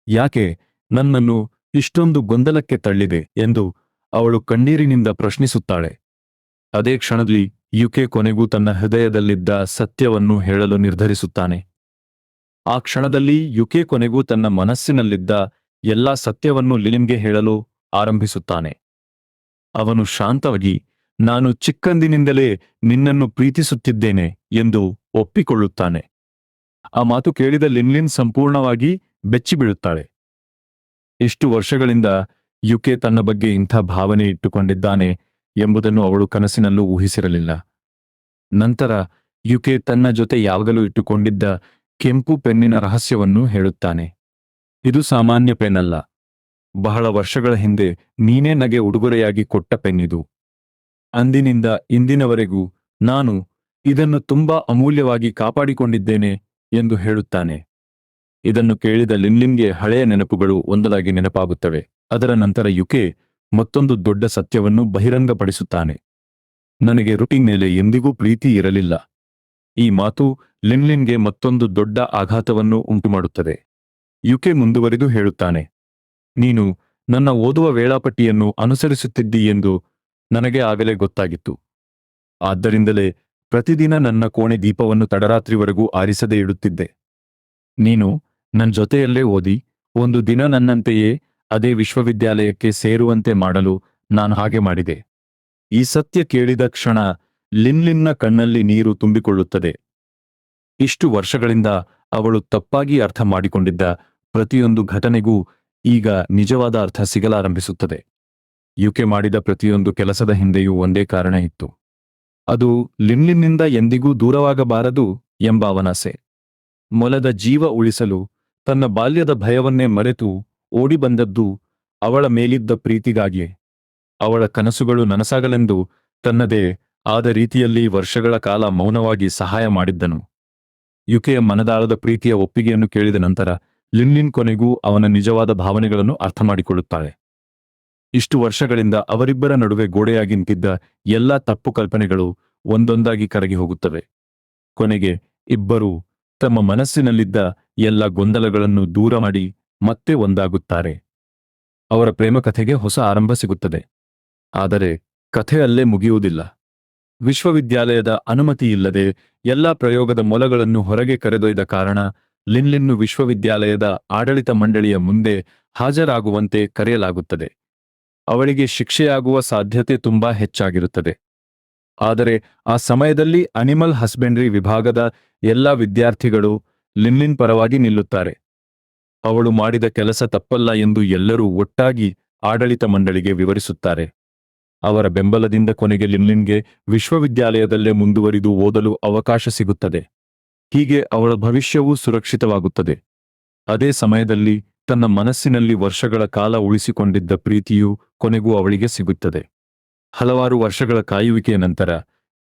ಯಾಕೆ ನನ್ನನ್ನು ಇಷ್ಟೊಂದು ಗೊಂದಲಕ್ಕೆ ತಳ್ಳಿದೆ ಎಂದು ಅವಳು ಕಣ್ಣೀರಿನಿಂದ ಪ್ರಶ್ನಿಸುತ್ತಾಳೆ. ಅದೇ ಕ್ಷಣದಲ್ಲಿ ಯುಕೆ ಕೊನೆಗೂ ತನ್ನ ಹೃದಯದಲ್ಲಿದ್ದ ಸತ್ಯವನ್ನು ಹೇಳಲು ನಿರ್ಧರಿಸುತ್ತಾನೆ. ಆ ಕ್ಷಣದಲ್ಲಿ ಯುಕೆ ಕೊನೆಗೂ ತನ್ನ ಮನಸ್ಸಿನಲ್ಲಿದ್ದ ಎಲ್ಲಾ ಸತ್ಯವನ್ನು ಲಿನ್ಲಿನ್ಗೆ ಹೇಳಲು ಆರಂಭಿಸುತ್ತಾನೆ. ಅವನು ಶಾಂತವಾಗಿ, ನಾನು ಚಿಕ್ಕಂದಿನಿಂದಲೇ ನಿನ್ನನ್ನು ಪ್ರೀತಿಸುತ್ತಿದ್ದೇನೆ ಎಂದು ಒಪ್ಪಿಕೊಳ್ಳುತ್ತಾನೆ. ಆ ಮಾತು ಕೇಳಿದ ಲಿನ್ಲಿನ್ ಸಂಪೂರ್ಣವಾಗಿ ಬೆಚ್ಚಿಬೀಳುತ್ತಾಳೆ. ಇಷ್ಟು ವರ್ಷಗಳಿಂದ ಯುಕೆ ತನ್ನ ಬಗ್ಗೆ ಇಂಥ ಭಾವನೆ ಇಟ್ಟುಕೊಂಡಿದ್ದಾನೆ ಎಂಬುದನ್ನು ಅವಳು ಕನಸಿನಲ್ಲೂ ಊಹಿಸಿರಲಿಲ್ಲ. ನಂತರ ಯುಕೆ ತನ್ನ ಜೊತೆ ಯಾವಾಗಲೂ ಇಟ್ಟುಕೊಂಡಿದ್ದ ಕೆಂಪು ಪೆನ್ನಿನ ರಹಸ್ಯವನ್ನು ಹೇಳುತ್ತಾನೆ. ಇದು ಸಾಮಾನ್ಯ ಪೆನ್ ಅಲ್ಲ. ಬಹಳ ವರ್ಷಗಳ ಹಿಂದೆ ನೀನೇ ನನಗೆ ಉಡುಗೊರೆಯಾಗಿ ಕೊಟ್ಟ ಪೆನ್ನಿದು. ಅಂದಿನಿಂದ ಇಂದಿನವರೆಗೂ ನಾನು ಇದನ್ನು ತುಂಬಾ ಅಮೂಲ್ಯವಾಗಿ ಕಾಪಾಡಿಕೊಂಡಿದ್ದೇನೆ ಎಂದು ಹೇಳುತ್ತಾನೆ. ಇದನ್ನು ಕೇಳಿದ ಲಿನ್ಲಿನ್ಗೆ ಹಳೆಯ ನೆನಪುಗಳು ಒಂದಲಾಗಿ ನೆನಪಾಗುತ್ತವೆ. ಅದರ ನಂತರ ಯುಕೆ ಮತ್ತೊಂದು ದೊಡ್ಡ ಸತ್ಯವನ್ನು ಬಹಿರಂಗಪಡಿಸುತ್ತಾನೆ. ನನಗೆ ರುಟಿನ್ ಮೇಲೆ ಎಂದಿಗೂ ಪ್ರೀತಿ ಇರಲಿಲ್ಲ. ಈ ಮಾತು ಲಿನ್ಲಿನ್ಗೆ ಮತ್ತೊಂದು ದೊಡ್ಡ ಆಘಾತವನ್ನು ಉಂಟುಮಾಡುತ್ತದೆ. ಯುಕೆ ಮುಂದುವರಿದು ಹೇಳುತ್ತಾನೆ, ನೀನು ನನ್ನ ಓದುವ ವೇಳಾಪಟ್ಟಿಯನ್ನು ಅನುಸರಿಸುತ್ತಿದ್ದಿ ಎಂದು ನನಗೆ ಆಗಲೇ ಗೊತ್ತಾಗಿತ್ತು. ಆದ್ದರಿಂದಲೇ ಪ್ರತಿದಿನ ನನ್ನ ಕೋಣೆ ದೀಪವನ್ನು ತಡರಾತ್ರಿವರೆಗೂ ಆರಿಸದೇ ಇಡುತ್ತಿದ್ದೆ. ನೀನು ನನ್ನ ಜೊತೆಯಲ್ಲೇ ಓದಿ ಒಂದು ದಿನ ನನ್ನಂತೆಯೇ ಅದೇ ವಿಶ್ವವಿದ್ಯಾಲಯಕ್ಕೆ ಸೇರುವಂತೆ ಮಾಡಲು ನಾನು ಹಾಗೆ ಮಾಡಿದೆ. ಈ ಸತ್ಯ ಕೇಳಿದ ಕ್ಷಣ ಲಿನ್ಲಿನ್ನ ಕಣ್ಣಲ್ಲಿ ನೀರು ತುಂಬಿಕೊಳ್ಳುತ್ತದೆ. ಇಷ್ಟು ವರ್ಷಗಳಿಂದ ಅವಳು ತಪ್ಪಾಗಿ ಅರ್ಥ ಮಾಡಿಕೊಂಡಿದ್ದ ಪ್ರತಿಯೊಂದು ಘಟನೆಗೂ ಈಗ ನಿಜವಾದ ಅರ್ಥ ಸಿಗಲಾರಂಭಿಸುತ್ತದೆ. ಯುಕೆ ಮಾಡಿದ ಪ್ರತಿಯೊಂದು ಕೆಲಸದ ಹಿಂದೆಯೂ ಒಂದೇ ಕಾರಣ ಇತ್ತು. ಅದು ಲಿನ್ಲಿನ್ನಿಂದ ಎಂದಿಗೂ ದೂರವಾಗಬಾರದು ಎಂಬ ಅವನಾಸೆ. ಮೊಲದ ಜೀವ ಉಳಿಸಲು ತನ್ನ ಬಾಲ್ಯದ ಭಯವನ್ನೇ ಮರೆತು ಓಡಿ ಬಂದದ್ದು ಅವಳ ಮೇಲಿದ್ದ ಪ್ರೀತಿಗಾಗಿಯೇ. ಅವಳ ಕನಸುಗಳು ನನಸಾಗಲೆಂದು ತನ್ನದೇ ಆದ ರೀತಿಯಲ್ಲಿ ವರ್ಷಗಳ ಕಾಲ ಮೌನವಾಗಿ ಸಹಾಯ ಮಾಡಿದ್ದನು. ಯುಕೆಯ ಮನದಾಳದ ಪ್ರೀತಿಯ ಒಪ್ಪಿಗೆಯನ್ನು ಕೇಳಿದ ನಂತರ ಲಿನ್ಲಿನ್ ಕೊನೆಗೂ ಅವನ ನಿಜವಾದ ಭಾವನೆಗಳನ್ನು ಅರ್ಥಮಾಡಿಕೊಳ್ಳುತ್ತಾಳೆ. ಇಷ್ಟು ವರ್ಷಗಳಿಂದ ಅವರಿಬ್ಬರ ನಡುವೆ ಗೋಡೆಯಾಗಿ ನಿಂತಿದ್ದ ಎಲ್ಲಾ ತಪ್ಪು ಕಲ್ಪನೆಗಳು ಒಂದೊಂದಾಗಿ ಕರಗಿ ಹೋಗುತ್ತವೆ. ಕೊನೆಗೆ ಇಬ್ಬರೂ ತಮ್ಮ ಮನಸ್ಸಿನಲ್ಲಿದ್ದ ಎಲ್ಲ ಗೊಂದಲಗಳನ್ನು ದೂರ ಮಾಡಿ ಮತ್ತೆ ಒಂದಾಗುತ್ತಾರೆ. ಅವರ ಪ್ರೇಮ ಕಥೆಗೆ ಹೊಸ ಆರಂಭ ಸಿಗುತ್ತದೆ. ಆದರೆ ಕಥೆ ಅಲ್ಲೇ ಮುಗಿಯುವುದಿಲ್ಲ. ವಿಶ್ವವಿದ್ಯಾಲಯದ ಅನುಮತಿಯಿಲ್ಲದೆ ಎಲ್ಲಾ ಪ್ರಯೋಗದ ಮೊಲಗಳನ್ನು ಹೊರಗೆ ಕರೆದೊಯ್ದ ಕಾರಣ ಲಿನ್ಲಿನ್ನು ವಿಶ್ವವಿದ್ಯಾಲಯದ ಆಡಳಿತ ಮಂಡಳಿಯ ಮುಂದೆ ಹಾಜರಾಗುವಂತೆ ಕರೆಯಲಾಗುತ್ತದೆ. ಅವಳಿಗೆ ಶಿಕ್ಷೆಯಾಗುವ ಸಾಧ್ಯತೆ ತುಂಬಾ ಹೆಚ್ಚಾಗಿರುತ್ತದೆ. ಆದರೆ ಆ ಸಮಯದಲ್ಲಿ ಅನಿಮಲ್ ಹಸ್ಬೆಂಡ್ರಿ ವಿಭಾಗದ ಎಲ್ಲಾ ವಿದ್ಯಾರ್ಥಿಗಳು ಲಿನ್ಲಿನ್ ಪರವಾಗಿ ನಿಲ್ಲುತ್ತಾರೆ. ಅವಳು ಮಾಡಿದ ಕೆಲಸ ತಪ್ಪಲ್ಲ ಎಂದು ಎಲ್ಲರೂ ಒಟ್ಟಾಗಿ ಆಡಳಿತ ಮಂಡಳಿಗೆ ವಿವರಿಸುತ್ತಾರೆ. ಅವರ ಬೆಂಬಲದಿಂದ ಕೊನೆಗೆ ಲಿನ್ಲಿನ್ಗೆ ವಿಶ್ವವಿದ್ಯಾಲಯದಲ್ಲೇ ಮುಂದುವರಿದು ಓದಲು ಅವಕಾಶ ಸಿಗುತ್ತದೆ. ಹೀಗೆ ಅವಳ ಭವಿಷ್ಯವೂ ಸುರಕ್ಷಿತವಾಗುತ್ತದೆ. ಅದೇ ಸಮಯದಲ್ಲಿ ತನ್ನ ಮನಸ್ಸಿನಲ್ಲಿ ವರ್ಷಗಳ ಕಾಲ ಉಳಿಸಿಕೊಂಡಿದ್ದ ಪ್ರೀತಿಯೂ ಕೊನೆಗೂ ಅವಳಿಗೆ ಸಿಗುತ್ತದೆ. ಹಲವಾರು ವರ್ಷಗಳ ಕಾಯುವಿಕೆಯ ನಂತರ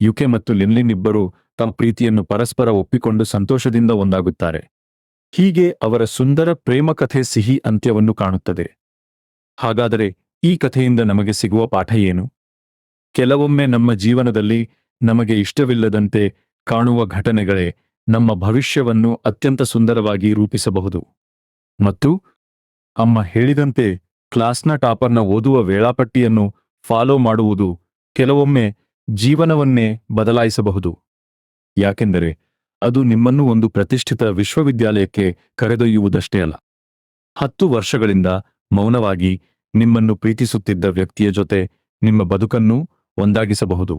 ಯುಕೆ ಮತ್ತು ಲಿನ್ಲಿನ್ ಇಬ್ಬರೂ ತಮ್ಮ ಪ್ರೀತಿಯನ್ನು ಪರಸ್ಪರ ಒಪ್ಪಿಕೊಂಡು ಸಂತೋಷದಿಂದ ಒಂದಾಗುತ್ತಾರೆ. ಹೀಗೆ ಅವರ ಸುಂದರ ಪ್ರೇಮ ಕಥೆ ಸಿಹಿ ಅಂತ್ಯವನ್ನು ಕಾಣುತ್ತದೆ. ಹಾಗಾದರೆ ಈ ಕಥೆಯಿಂದ ನಮಗೆ ಸಿಗುವ ಪಾಠ ಏನು? ಕೆಲವೊಮ್ಮೆ ನಮ್ಮ ಜೀವನದಲ್ಲಿ ನಮಗೆ ಇಷ್ಟವಿಲ್ಲದಂತೆ ಕಾಣುವ ಘಟನೆಗಳೇ ನಮ್ಮ ಭವಿಷ್ಯವನ್ನು ಅತ್ಯಂತ ಸುಂದರವಾಗಿ ರೂಪಿಸಬಹುದು. ಮತ್ತು ಅಮ್ಮ ಹೇಳಿದಂತೆ ಕ್ಲಾಸ್ನ ಟಾಪರ್ನ ಓದುವ ವೇಳಾಪಟ್ಟಿಯನ್ನು ಫಾಲೋ ಮಾಡುವುದು ಕೆಲವೊಮ್ಮೆ ಜೀವನವನ್ನೇ ಬದಲಾಯಿಸಬಹುದು. ಯಾಕೆಂದರೆ ಅದು ನಿಮ್ಮನ್ನು ಒಂದು ಪ್ರತಿಷ್ಠಿತ ವಿಶ್ವವಿದ್ಯಾಲಯಕ್ಕೆ ಕರೆದೊಯ್ಯುವುದಷ್ಟೇ ಅಲ್ಲ, 10 ವರ್ಷಗಳಿಂದ ಮೌನವಾಗಿ ನಿಮ್ಮನ್ನು ಪ್ರೀತಿಸುತ್ತಿದ್ದ ವ್ಯಕ್ತಿಯ ಜೊತೆ ನಿಮ್ಮ ಬದುಕನ್ನು ಒಂದಾಗಿಸಬಹುದು.